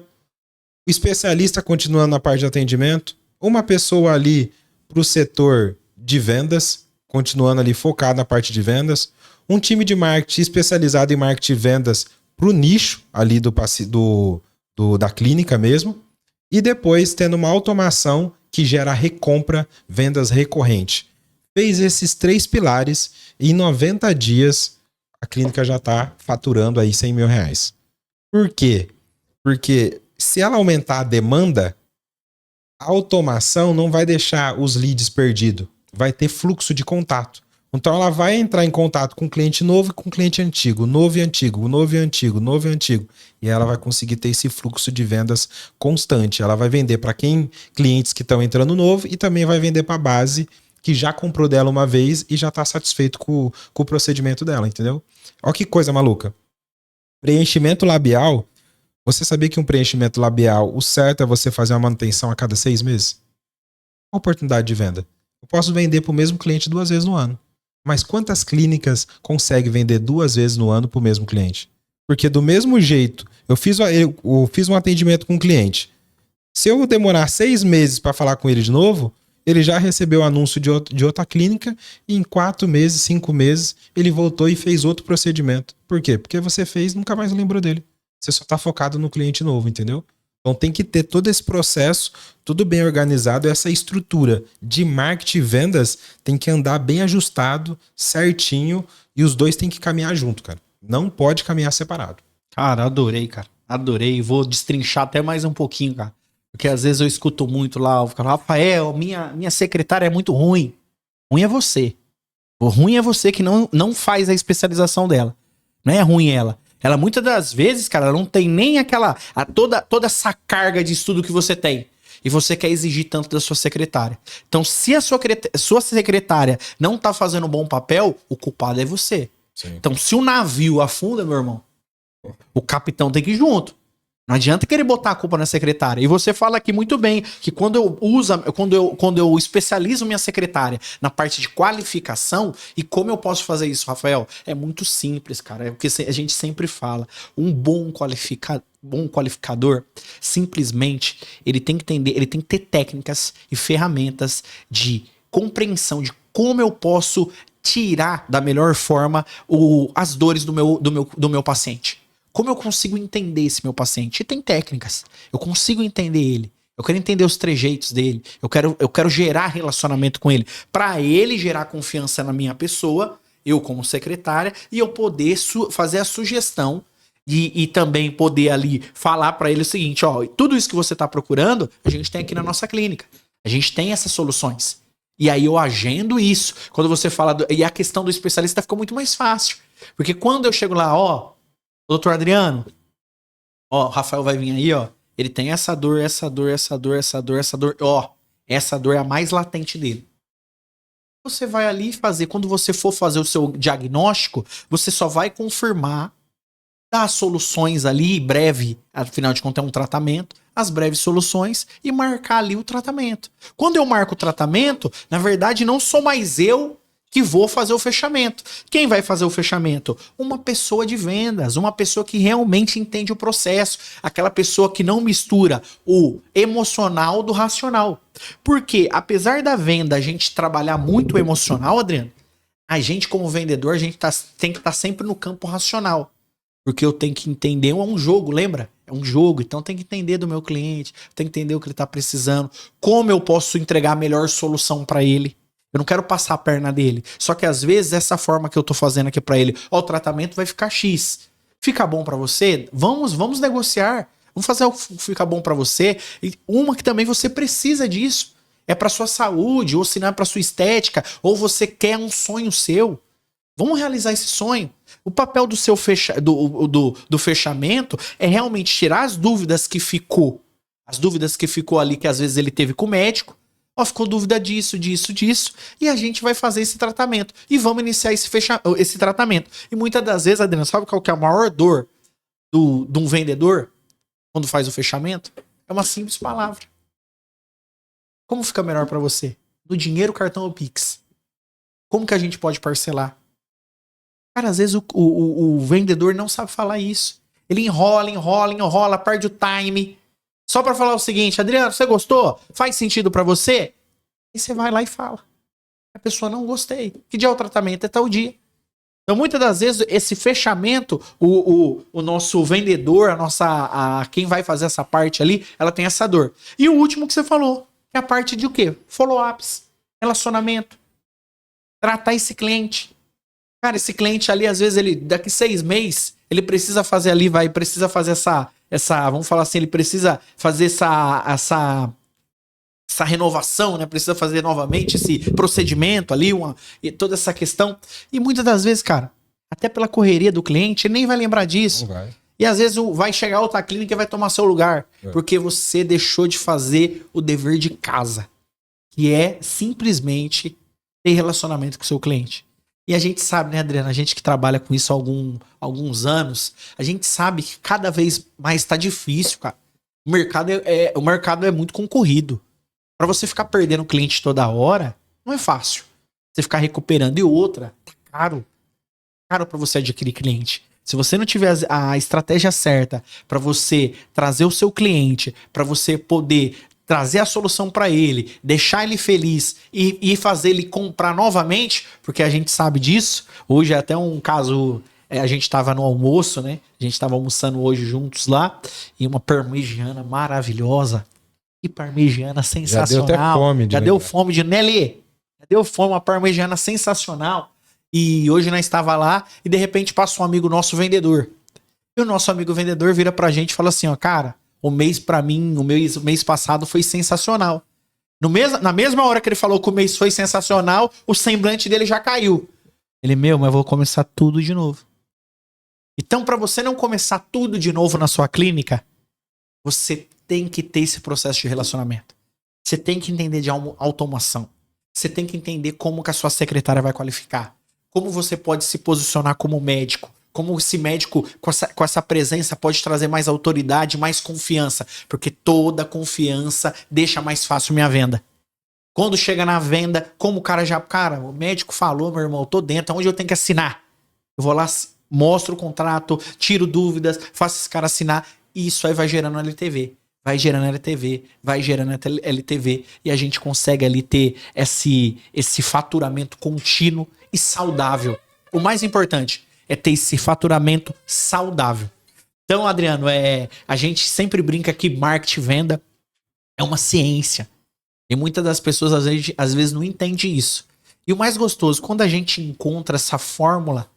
o especialista continuando na parte de atendimento, uma pessoa ali pro setor de vendas, continuando ali focado na parte de vendas, um time de marketing especializado em marketing e vendas pro nicho ali da clínica mesmo, e depois tendo uma automação que gera recompra, vendas recorrente. Fez esses 3 pilares e em 90 dias a clínica já está faturando aí 100 mil reais. Por quê? Porque se ela aumentar a demanda, a automação não vai deixar os leads perdidos, vai ter fluxo de contato. Então ela vai entrar em contato com cliente novo e com cliente antigo, novo e antigo, novo e antigo, novo e antigo. E ela vai conseguir ter esse fluxo de vendas constante. Ela vai vender para clientes que estão entrando novo e também vai vender para a base que já comprou dela uma vez e já tá satisfeito com o procedimento dela, entendeu? Olha que coisa maluca. Preenchimento labial, você sabia que um preenchimento labial, o certo é você fazer uma manutenção a cada 6 meses? Uma oportunidade de venda. Eu posso vender para o mesmo cliente 2 vezes no ano. Mas quantas clínicas conseguem vender 2 vezes no ano para o mesmo cliente? Porque do mesmo jeito, eu fiz um atendimento com um cliente. Se eu demorar 6 meses para falar com ele de novo, ele já recebeu o anúncio de outra clínica e em 4 meses, 5 meses, ele voltou e fez outro procedimento. Por quê? Porque você fez e nunca mais lembrou dele. Você só está focado no cliente novo, entendeu? Então tem que ter todo esse processo, tudo bem organizado, essa estrutura de marketing e vendas tem que andar bem ajustado, certinho, e os dois tem que caminhar junto, cara. Não pode caminhar separado. Cara, adorei, cara. Adorei. Vou destrinchar até mais um pouquinho, cara. Porque às vezes eu escuto muito lá, eu falo, Rafael, minha secretária é muito ruim. Ruim é você. O ruim é você que não faz a especialização dela. Não é ruim ela. Ela muitas das vezes, cara, ela não tem nem toda essa carga de estudo que você tem. E você quer exigir tanto da sua secretária. Então, se a sua secretária não tá fazendo um bom papel, o culpado é você. Sim. Então, se o navio afunda, meu irmão, o capitão tem que ir junto. Não adianta querer botar a culpa na secretária. E você fala aqui muito bem que quando eu especializo minha secretária na parte de qualificação, e como eu posso fazer isso, Rafael? É muito simples, cara. É o que a gente sempre fala. Um bom qualificador, simplesmente, ele tem que entender, ele tem que ter técnicas e ferramentas de compreensão de como eu posso tirar da melhor forma as dores do meu paciente. Como eu consigo entender esse meu paciente? E tem técnicas. Eu consigo entender ele. Eu quero entender os trejeitos dele. Eu quero gerar relacionamento com ele. Para ele gerar confiança na minha pessoa, eu como secretária, e eu poder fazer a sugestão e também poder ali falar para ele o seguinte, ó, tudo isso que você tá procurando, a gente tem aqui na nossa clínica. A gente tem essas soluções. E aí eu agendo isso. Quando você fala... E a questão do especialista ficou muito mais fácil. Porque quando eu chego lá, ó, doutor Adriano, ó, o Rafael vai vir aí, ó. Ele tem essa dor. Ó, essa dor é a mais latente dele. Você vai ali fazer, quando você for fazer o seu diagnóstico, você só vai confirmar, dar soluções ali, breve, afinal de contas é um tratamento, as breves soluções e marcar ali o tratamento. Quando eu marco o tratamento, na verdade não sou mais eu que vou fazer o fechamento. Quem vai fazer o fechamento? Uma pessoa de vendas, uma pessoa que realmente entende o processo, aquela pessoa que não mistura o emocional do racional. Porque, apesar da venda a gente trabalhar muito o emocional, Adriano, a gente como vendedor, a gente tem que estar sempre no campo racional. Porque eu tenho que entender, é um jogo, lembra? É um jogo, então tem que entender do meu cliente, tem que entender o que ele está precisando, como eu posso entregar a melhor solução para ele. Eu não quero passar a perna dele. Só que às vezes essa forma que eu tô fazendo aqui pra ele, ó, o tratamento vai ficar X. Fica bom pra você? Vamos negociar. Vamos fazer o que fica bom pra você. E uma que também você precisa disso. É pra sua saúde, ou se não é pra sua estética, ou você quer um sonho seu. Vamos realizar esse sonho. O papel do seu do fechamento é realmente tirar as dúvidas que ficou. As dúvidas que ficou ali, que às vezes ele teve com o médico. Ó, ficou dúvida disso. E a gente vai fazer esse tratamento. E vamos iniciar esse tratamento. E muitas das vezes, Adriano, sabe qual que é a maior dor de um vendedor quando faz o fechamento? É uma simples palavra. Como fica melhor para você? Do dinheiro, cartão ou Pix? Como que a gente pode parcelar? Cara, às vezes o vendedor não sabe falar isso. Ele enrola, perde o time. Só pra falar o seguinte, Adriano, você gostou? Faz sentido pra você? E você vai lá e fala. A pessoa, não gostei. Que dia é o tratamento? É tal dia. Então, muitas das vezes, esse fechamento, o nosso vendedor, quem vai fazer essa parte ali, ela tem essa dor. E o último que você falou, é a parte de o quê? Follow-ups, relacionamento. Tratar esse cliente. Cara, esse cliente ali, às vezes, ele daqui 6 meses, ele precisa fazer ali, precisa fazer essa, vamos falar assim, ele precisa fazer essa renovação, né? Precisa fazer novamente esse procedimento ali, e toda essa questão. E muitas das vezes, cara, até pela correria do cliente, ele nem vai lembrar disso. Não vai. E às vezes vai chegar outra clínica e vai tomar seu lugar. Porque você deixou de fazer o dever de casa. Que é simplesmente ter relacionamento com o seu cliente. E a gente sabe, né, Adriano? A gente que trabalha com isso há alguns anos, a gente sabe que cada vez mais tá difícil, cara. O mercado é muito concorrido. Para você ficar perdendo cliente toda hora, não é fácil. Você ficar recuperando. E outra, tá caro. Caro para você adquirir cliente. Se você não tiver a estratégia certa para você trazer o seu cliente, para você poder trazer a solução para ele, deixar ele feliz e fazer ele comprar novamente, porque a gente sabe disso. Hoje é até um caso, a gente estava no almoço, né? A gente estava almoçando hoje juntos lá e uma parmegiana maravilhosa. Que parmegiana sensacional. Já deu até fome. Já deu fome de Nelly. Já deu fome, uma parmegiana sensacional. E hoje nós estava lá e de repente passa um amigo nosso vendedor. E o nosso amigo vendedor vira pra gente e fala assim, ó, cara, o mês pra mim, o mês passado foi sensacional. Na mesma hora que ele falou que o mês foi sensacional, o semblante dele já caiu. Ele, mas eu vou começar tudo de novo. Então, pra você não começar tudo de novo na sua clínica, você tem que ter esse processo de relacionamento. Você tem que entender de automação. Você tem que entender como que a sua secretária vai qualificar. Como você pode se posicionar como médico. Como esse médico, com essa presença, pode trazer mais autoridade, mais confiança. Porque toda confiança deixa mais fácil minha venda. Quando chega na venda, como o cara já... Cara, o médico falou, meu irmão, eu tô dentro, onde eu tenho que assinar? Eu vou lá, mostro o contrato, tiro dúvidas, faço esse cara assinar. E isso aí vai gerando LTV. Vai gerando LTV, vai gerando LTV. E a gente consegue ali ter esse faturamento contínuo e saudável. O mais importante é ter esse faturamento saudável. Então, Adriano, a gente sempre brinca que marketing e venda é uma ciência. E muitas das pessoas às vezes não entendem isso. E o mais gostoso, quando a gente encontra essa fórmula,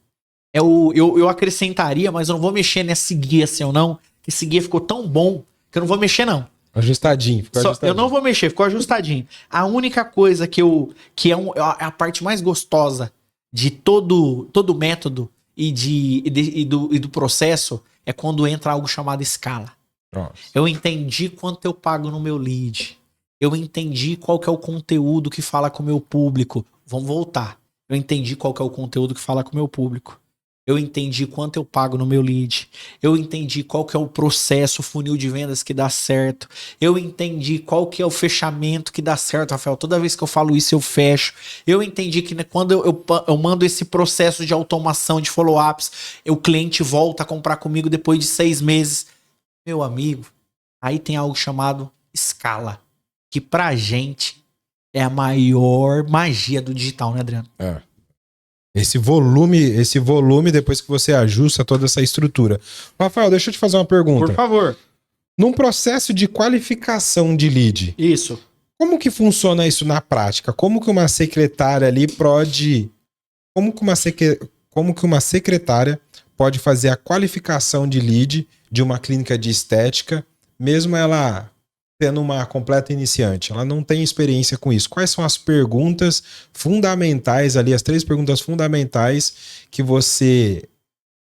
eu acrescentaria, mas eu não vou mexer nesse guia assim ou não, que esse guia ficou tão bom que eu não vou mexer não. Ajustadinho. Eu não vou mexer, ficou ajustadinho. A única coisa que é a parte mais gostosa de todo método e do processo é quando entra algo chamado escala. Nossa. Eu entendi quanto eu pago no meu lead. Eu entendi qual que é o conteúdo que fala com o meu público. Vamos voltar. Eu entendi qual que é o conteúdo que fala com o meu público. Eu entendi quanto eu pago no meu lead. Eu entendi qual que é o processo, o funil de vendas que dá certo. Eu entendi qual que é o fechamento que dá certo, Rafael. Toda vez que eu falo isso, eu fecho. Eu entendi que quando eu mando esse processo de automação, de follow-ups, o cliente volta a comprar comigo depois de 6 meses. Meu amigo, aí tem algo chamado escala. Que pra gente é a maior magia do digital, né, Adriano? É. Esse volume, depois que você ajusta toda essa estrutura. Rafael, deixa eu te fazer uma pergunta. Por favor. Num processo de qualificação de lead, Isso. como que funciona isso na prática? Como que uma secretária ali pode... Como que uma secretária pode fazer a qualificação de lead de uma clínica de estética, mesmo ela sendo uma completa iniciante? Ela não tem experiência com isso. Quais são as perguntas fundamentais ali, as 3 perguntas fundamentais que você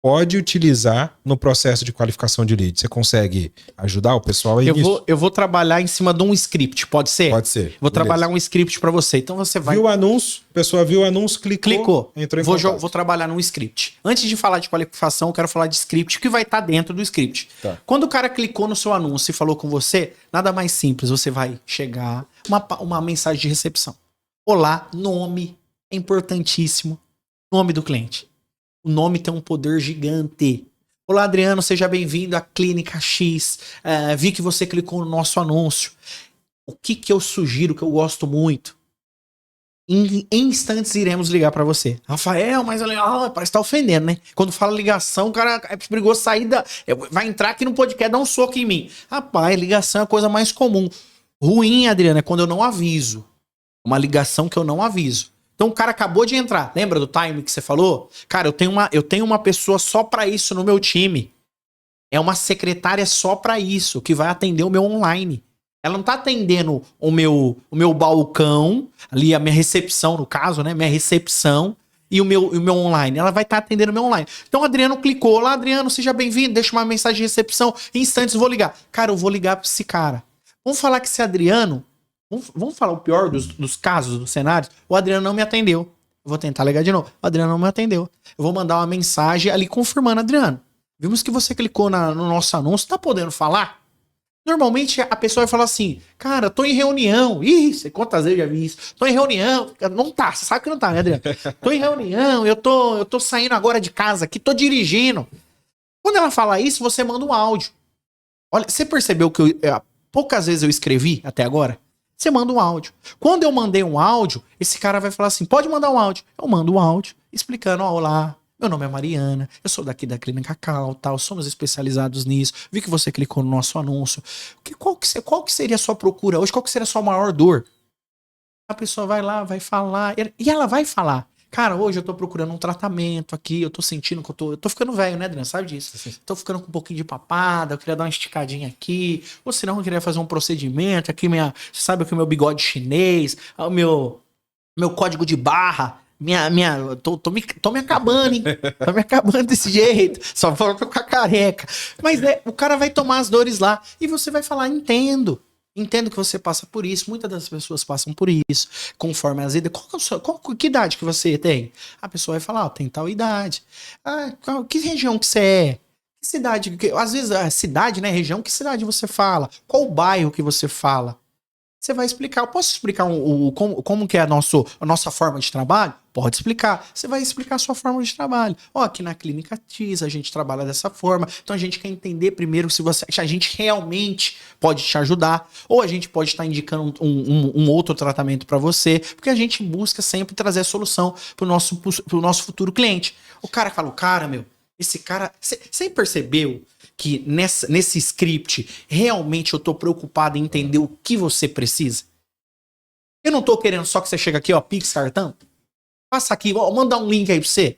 pode utilizar no processo de qualificação de lead? Você consegue ajudar o pessoal aí nisso? Eu vou trabalhar em cima de um script, pode ser? Pode ser. Vou trabalhar um script para você. Então você vai... Viu o anúncio, a pessoa viu o anúncio, clicou. Entrou em contato. Vou trabalhar num script. Antes de falar de qualificação, eu quero falar de script, que vai estar dentro do script. Tá. Quando o cara clicou no seu anúncio e falou com você, nada mais simples. Você vai chegar, uma mensagem de recepção. Olá, nome, é importantíssimo. Nome do cliente. O nome tem um poder gigante. Olá, Adriano, seja bem-vindo à Clínica X. Vi que você clicou no nosso anúncio. O que eu sugiro, que eu gosto muito? Em instantes iremos ligar pra você. Rafael, mas parece que tá ofendendo, né? Quando fala ligação, o cara é perigoso sair vai entrar aqui no podcast, dar um soco em mim. Rapaz, ligação é a coisa mais comum. Ruim, Adriano, é quando eu não aviso. Uma ligação que eu não aviso. Então o cara acabou de entrar. Lembra do time que você falou? Cara, eu tenho uma pessoa só pra isso no meu time. É uma secretária só pra isso, que vai atender o meu online. Ela não tá atendendo o meu balcão, ali a minha recepção, no caso, né? Minha recepção e o meu online. Ela vai estar atendendo o meu online. Então o Adriano clicou. Olá, Adriano, seja bem-vindo. Deixa uma mensagem de recepção. Em instantes eu vou ligar. Cara, eu vou ligar pra esse cara. Vamos falar que esse Adriano Vamos falar o pior dos casos, dos cenários? O Adriano não me atendeu. Eu vou tentar ligar de novo. O Adriano não me atendeu. Eu vou mandar uma mensagem ali confirmando, Adriano. Vimos que você clicou no nosso anúncio. Tá podendo falar? Normalmente a pessoa vai falar assim, cara, tô em reunião. Ih, você quantas vezes eu já vi isso? Tô em reunião. Não tá, você sabe que não tá, né, Adriano? Tô em reunião, eu tô saindo agora de casa aqui, tô dirigindo. Quando ela fala isso, você manda um áudio. Olha, você percebeu que poucas vezes eu escrevi até agora? Você manda um áudio. Quando eu mandei um áudio, esse cara vai falar assim, pode mandar um áudio. Eu mando um áudio explicando, ó, olá, meu nome é Mariana, eu sou daqui da Clínica Cal, tal, somos especializados nisso. Vi que você clicou no nosso anúncio. Qual que seria a sua procura hoje? Qual que seria a sua maior dor? A pessoa vai lá, vai falar, e ela vai falar. Cara, hoje eu tô procurando um tratamento aqui, eu tô sentindo que eu tô ficando velho, né, Adriano? Sabe disso? Tô ficando com um pouquinho de papada, eu queria dar uma esticadinha aqui, ou senão eu queria fazer um procedimento aqui, você sabe que o meu bigode chinês, o meu código de barra, tô me acabando, hein? Tô me acabando desse jeito, só vou ficar careca. Mas o cara vai tomar as dores lá, e você vai falar, entendo. Entendo que você passa por isso, muitas das pessoas passam por isso, conforme as idades. Que idade que você tem? A pessoa vai falar, tem tal idade. Ah, que região que você é? Que cidade? Às vezes a cidade, né, região, que cidade você fala? Qual o bairro que você fala? Você vai explicar. Eu posso explicar como que é a nossa forma de trabalho? Pode explicar. Você vai explicar a sua forma de trabalho. Ó, aqui na Clínica TIS a gente trabalha dessa forma. Então a gente quer entender primeiro se a gente realmente pode te ajudar. Ou a gente pode estar indicando um outro tratamento para você. Porque a gente busca sempre trazer a solução pro nosso futuro cliente. O cara fala, esse cara... Você percebeu que nesse script realmente eu tô preocupado em entender o que você precisa? Eu não tô querendo só que você chegue aqui, ó, Pix cartão. Passa aqui, ó, manda um link aí pra você.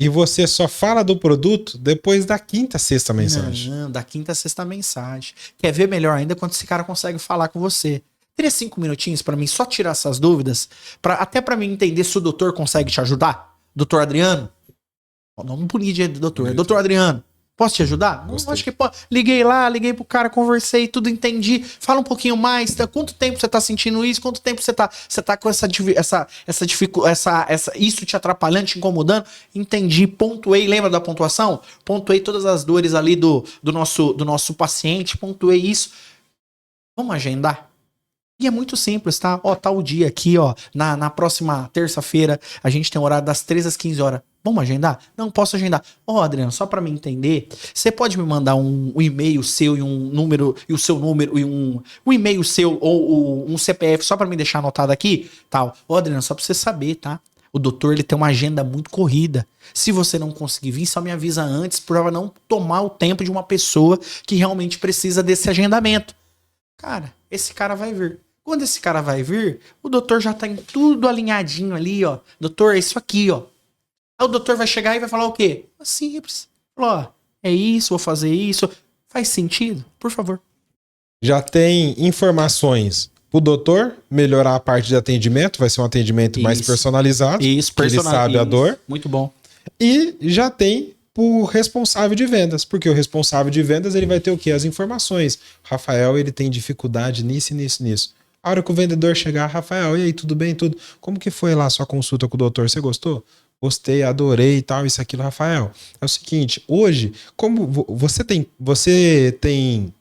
E você só fala do produto depois da quinta, sexta mensagem. Não, da quinta, sexta mensagem. Quer ver melhor ainda quando esse cara consegue falar com você. Teria 5 minutinhos pra mim só tirar essas dúvidas, até pra mim entender se o doutor consegue te ajudar? Doutor Adriano? Não bonito de doutor, é doutor Adriano. Posso te ajudar? Não, acho que pode. Liguei pro cara, conversei, tudo entendi. Fala um pouquinho mais. Quanto tempo você tá sentindo isso? Quanto tempo você tá com essa dificuldade, isso te atrapalhando, te incomodando? Entendi, pontuei. Lembra da pontuação? Pontuei todas as dores ali do nosso paciente, pontuei isso. Vamos agendar? E é muito simples, tá? Ó, tá o dia aqui, ó. Na próxima terça-feira, a gente tem um horário das 13 às 15 horas. Vamos agendar? Não, posso agendar. Ó, Adriano, só pra me entender, você pode me mandar um e-mail seu e um número, e o seu número, e um e-mail seu ou um CPF só pra me deixar anotado aqui? Tal. Ó, Adriano, só pra você saber, tá? O doutor, ele tem uma agenda muito corrida. Se você não conseguir vir, só me avisa antes pra não tomar o tempo de uma pessoa que realmente precisa desse agendamento. Cara, esse cara vai vir. Quando esse cara vai vir, o doutor já tá em tudo alinhadinho ali, ó. Doutor, é isso aqui, ó. Aí o doutor vai chegar e vai falar o quê? Simples. Falou, ó, é isso, vou fazer isso. Faz sentido? Por favor. Já tem informações pro doutor melhorar a parte de atendimento, vai ser um atendimento mais personalizado. Isso, ele sabe a dor. Muito bom. E já tem pro responsável de vendas, porque o responsável de vendas ele vai ter o quê? As informações. Rafael, ele tem dificuldade nisso. A hora que o vendedor chegar, Rafael, e aí, tudo bem? Tudo? Como que foi lá a sua consulta com o doutor? Você gostou? Gostei, adorei e tal, isso, aquilo, Rafael. É o seguinte, hoje, como você tem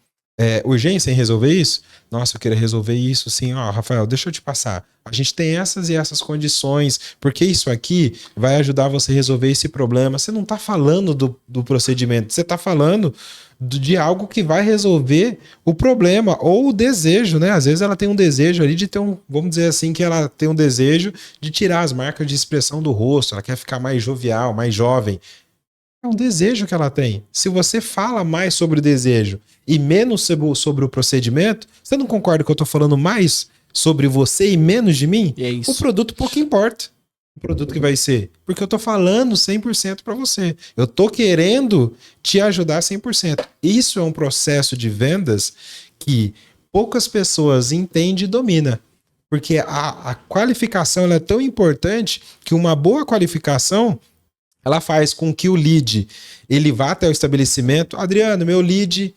urgência em resolver isso? Nossa, eu queria resolver isso, sim. Ó, Rafael, deixa eu te passar. A gente tem essas e essas condições, porque isso aqui vai ajudar você a resolver esse problema. Você não tá falando do procedimento, você tá falando de algo que vai resolver o problema ou o desejo, né? Às vezes ela tem um desejo ali de ter vamos dizer assim, que ela tem um desejo de tirar as marcas de expressão do rosto, ela quer ficar mais jovial, mais jovem. É um desejo que ela tem. Se você fala mais sobre o desejo e menos sobre o procedimento, você não concorda que eu tô falando mais sobre você e menos de mim? É isso. O produto pouco importa. O produto que vai ser. Porque eu tô falando 100% para você. Eu tô querendo te ajudar 100%. Isso é um processo de vendas que poucas pessoas entendem e dominam. Porque a qualificação ela é tão importante que uma boa qualificação ela faz com que o lead ele vá até o estabelecimento. Adriano, meu lead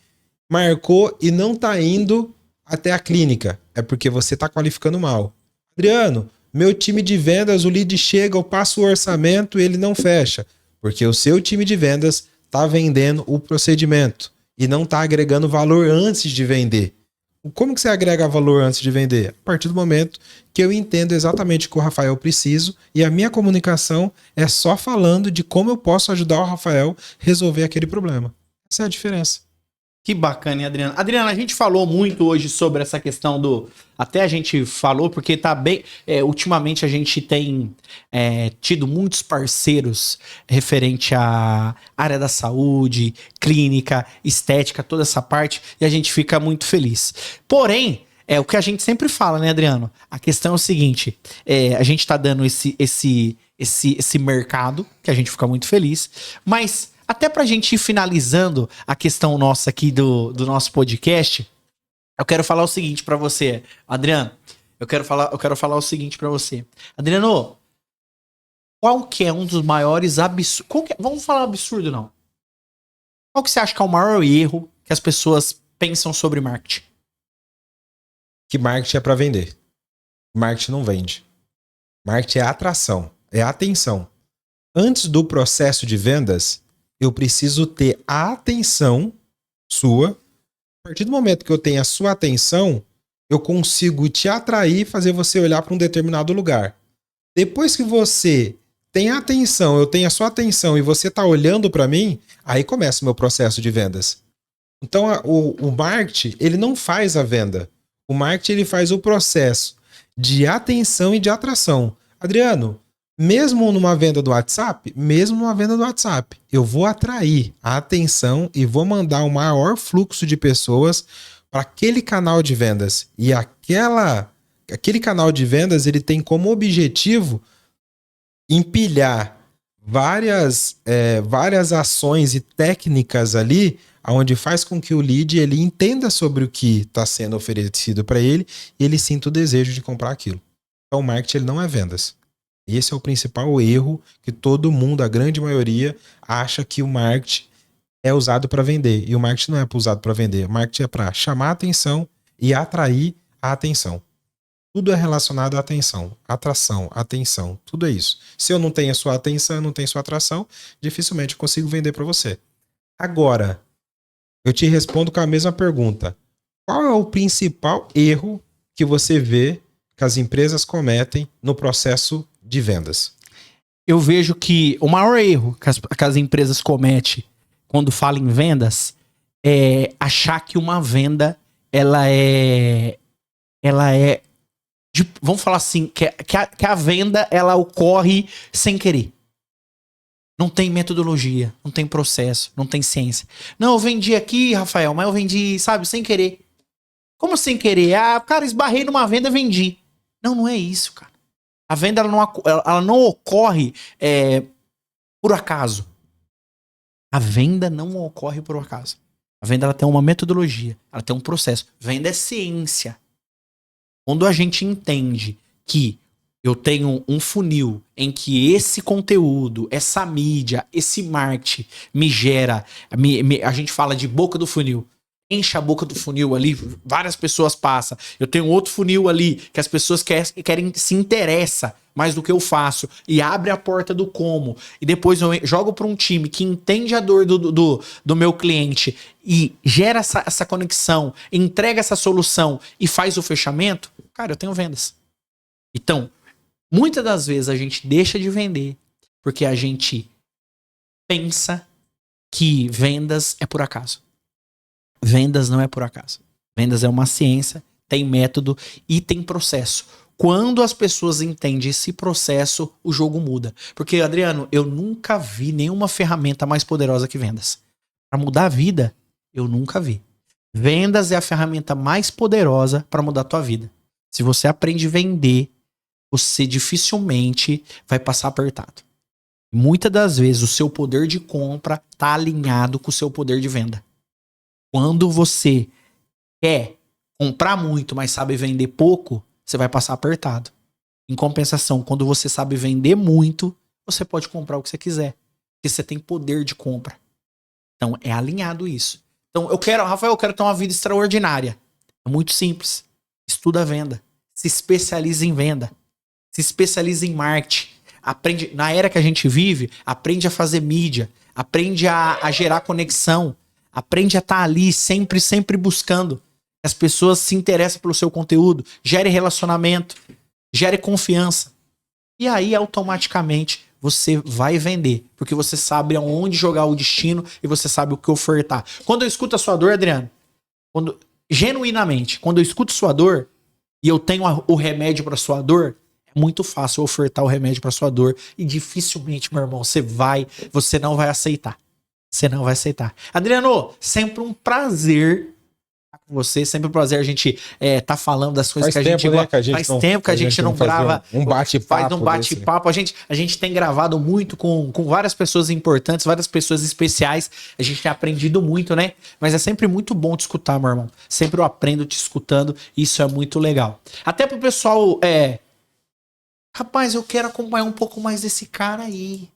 marcou e não tá indo até a clínica, é porque você está qualificando mal. Adriano, meu time de vendas, o lead chega, eu passo o orçamento e ele não fecha, porque o seu time de vendas está vendendo o procedimento e não está agregando valor antes de vender. Como que você agrega valor antes de vender? A partir do momento que eu entendo exatamente o que o Rafael precisa e a minha comunicação é só falando de como eu posso ajudar o Rafael a resolver aquele problema. Essa é a diferença. Que bacana, hein, Adriano? Adriano, a gente falou muito hoje sobre essa questão do... Até a gente falou, porque tá bem... ultimamente a gente tem tido muitos parceiros referente à área da saúde, clínica, estética, toda essa parte, e a gente fica muito feliz. Porém, é o que a gente sempre fala, né, Adriano? A questão é o seguinte, a gente tá dando esse mercado, que a gente fica muito feliz, mas... Até pra gente ir finalizando a questão nossa aqui do nosso podcast, eu quero falar o seguinte pra você, Adriano. Eu quero falar o seguinte pra você. Adriano, qual que é um dos maiores absurdos... Vamos falar absurdo, não. Qual que você acha que é o maior erro que as pessoas pensam sobre marketing? Que marketing é pra vender. Marketing não vende. Marketing é atração, é atenção. Antes do processo de vendas... eu preciso ter a atenção sua. A partir do momento que eu tenho a sua atenção, eu consigo te atrair e fazer você olhar para um determinado lugar. Depois que você tem a atenção, eu tenho a sua atenção e você está olhando para mim, aí começa o meu processo de vendas. Então, o marketing, ele não faz a venda. O marketing, ele faz o processo de atenção e de atração. Adriano, mesmo numa venda do WhatsApp, eu vou atrair a atenção e vou mandar o maior fluxo de pessoas para aquele canal de vendas. E aquele canal de vendas, ele tem como objetivo empilhar várias ações e técnicas ali, onde faz com que o lead ele entenda sobre o que está sendo oferecido para ele e ele sinta o desejo de comprar aquilo. Então, o marketing ele não é vendas. Esse é o principal erro que todo mundo, a grande maioria, acha que o marketing é usado para vender. E o marketing não é usado para vender. O marketing é para chamar a atenção e atrair a atenção. Tudo é relacionado à atenção. Atração, atenção, tudo é isso. Se eu não tenho a sua atenção, eu não tenho a sua atração, dificilmente eu consigo vender para você. Agora, eu te respondo com a mesma pergunta. Qual é o principal erro que você vê que as empresas cometem no processo de vendas? Eu vejo que o maior erro que as empresas cometem quando falam em vendas é achar que uma venda ela é vamos falar assim, que a venda ela ocorre sem querer. Não tem metodologia, não tem processo, não tem ciência. Não, eu vendi aqui, Rafael, mas eu vendi, sabe, sem querer. Como sem querer? Ah, cara, esbarrei numa venda, vendi. Não é isso, cara. A venda ela não ocorre por acaso. A venda não ocorre por acaso. A venda ela tem uma metodologia, ela tem um processo. Venda é ciência. Quando a gente entende que eu tenho um funil em que esse conteúdo, essa mídia, esse marketing me gera, a gente fala de boca do funil. Enche a boca do funil ali, várias pessoas passam. Eu tenho outro funil ali, que as pessoas querem se interessam mais do que eu faço. E abre a porta do como. E depois eu jogo para um time que entende a dor do meu cliente e gera essa conexão, entrega essa solução e faz o fechamento. Cara, eu tenho vendas. Então, muitas das vezes a gente deixa de vender porque a gente pensa que vendas é por acaso. Vendas não é por acaso. Vendas é uma ciência, tem método e tem processo. Quando as pessoas entendem esse processo, o jogo muda. Porque, Adriano, eu nunca vi nenhuma ferramenta mais poderosa que vendas. Para mudar a vida, eu nunca vi. Vendas é a ferramenta mais poderosa para mudar a tua vida. Se você aprende a vender, você dificilmente vai passar apertado. Muitas das vezes o seu poder de compra está alinhado com o seu poder de venda. Quando você quer comprar muito, mas sabe vender pouco, você vai passar apertado. Em compensação, quando você sabe vender muito, você pode comprar o que você quiser. Porque você tem poder de compra. Então, é alinhado isso. Então, Rafael, eu quero ter uma vida extraordinária. É muito simples. Estuda a venda. Se especializa em venda. Se especializa em marketing. Aprende, na era que a gente vive, aprende a fazer mídia. Aprende a gerar conexão. Aprende a estar ali sempre, sempre buscando. As pessoas se interessam pelo seu conteúdo. Gere relacionamento. Gere confiança. E aí, automaticamente, você vai vender. Porque você sabe aonde jogar o destino e você sabe o que ofertar. Quando eu escuto a sua dor, Adriano, genuinamente, quando eu escuto sua dor e eu tenho o remédio para sua dor, é muito fácil ofertar o remédio para sua dor e dificilmente, meu irmão, você não vai aceitar. Você não vai aceitar. Adriano, sempre um prazer estar com você, sempre um prazer a gente tá falando das coisas que a gente gosta. Faz tempo que a gente não grava um bate-papo. Faz um bate-papo. A gente tem gravado muito com várias pessoas importantes, várias pessoas especiais. A gente tem aprendido muito, né? Mas é sempre muito bom te escutar, meu irmão. Sempre eu aprendo te escutando. Isso é muito legal. Até pro pessoal, rapaz, eu quero acompanhar um pouco mais desse cara aí.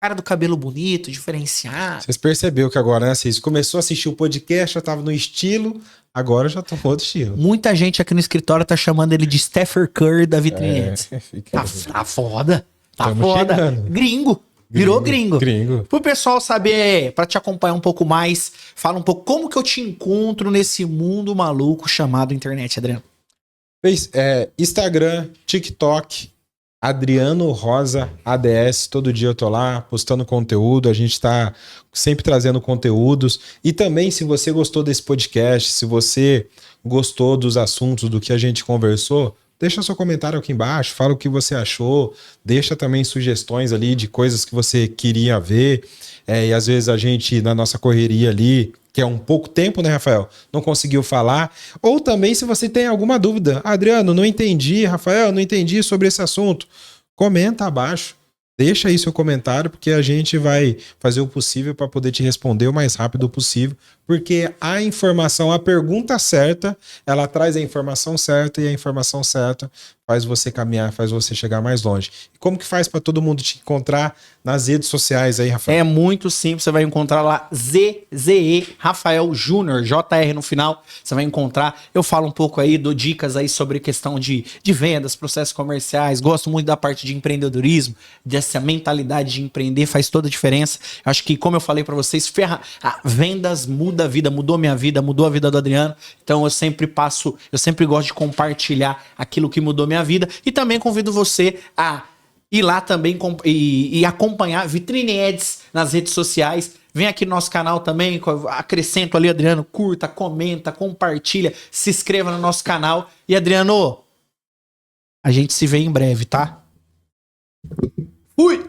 Cara do cabelo bonito, diferenciado. Vocês perceberam que agora, né? Vocês começou a assistir o podcast, já tava no estilo, agora já tô outro estilo. Muita gente aqui no escritório tá chamando ele de Stephen Curry da Vitrine Ads. Tá foda. Tá foda. Chegando. Gringo. Virou gringo. Gringo. Pro pessoal saber, pra te acompanhar um pouco mais, fala um pouco como que eu te encontro nesse mundo maluco chamado internet, Adriano. Instagram, TikTok, Adriano Rosa ADS, todo dia eu tô lá postando conteúdo, a gente tá sempre trazendo conteúdos. E também, se você gostou desse podcast, se você gostou dos assuntos, do que a gente conversou, deixa seu comentário aqui embaixo, fala o que você achou, deixa também sugestões ali de coisas que você queria ver. E às vezes a gente, na nossa correria ali, que é um pouco tempo, né, Rafael? Não conseguiu falar. Ou também, se você tem alguma dúvida. Adriano, não entendi. Rafael, não entendi sobre esse assunto. Comenta abaixo. Deixa aí seu comentário, porque a gente vai fazer o possível para poder te responder o mais rápido possível. Porque a informação, a pergunta certa, ela traz a informação certa e a informação certa faz você caminhar, faz você chegar mais longe. E como que faz para todo mundo te encontrar nas redes sociais aí, Rafael? É muito simples, você vai encontrar lá ZZE Rafael Júnior, JR no final, você vai encontrar. Eu falo um pouco aí, dou dicas aí sobre questão de vendas, processos comerciais, gosto muito da parte de empreendedorismo, dessa mentalidade de empreender, faz toda a diferença. Acho que, como eu falei para vocês, vendas muda a vida, mudou minha vida, mudou a vida do Adriano. Então eu sempre gosto de compartilhar aquilo que mudou minha vida e também convido você a ir lá também e acompanhar Vitrine Ads nas redes sociais. Vem aqui no nosso canal também, acrescento ali, Adriano, curta, comenta, compartilha, se inscreva no nosso canal. E Adriano, a gente se vê em breve, tá? Fui!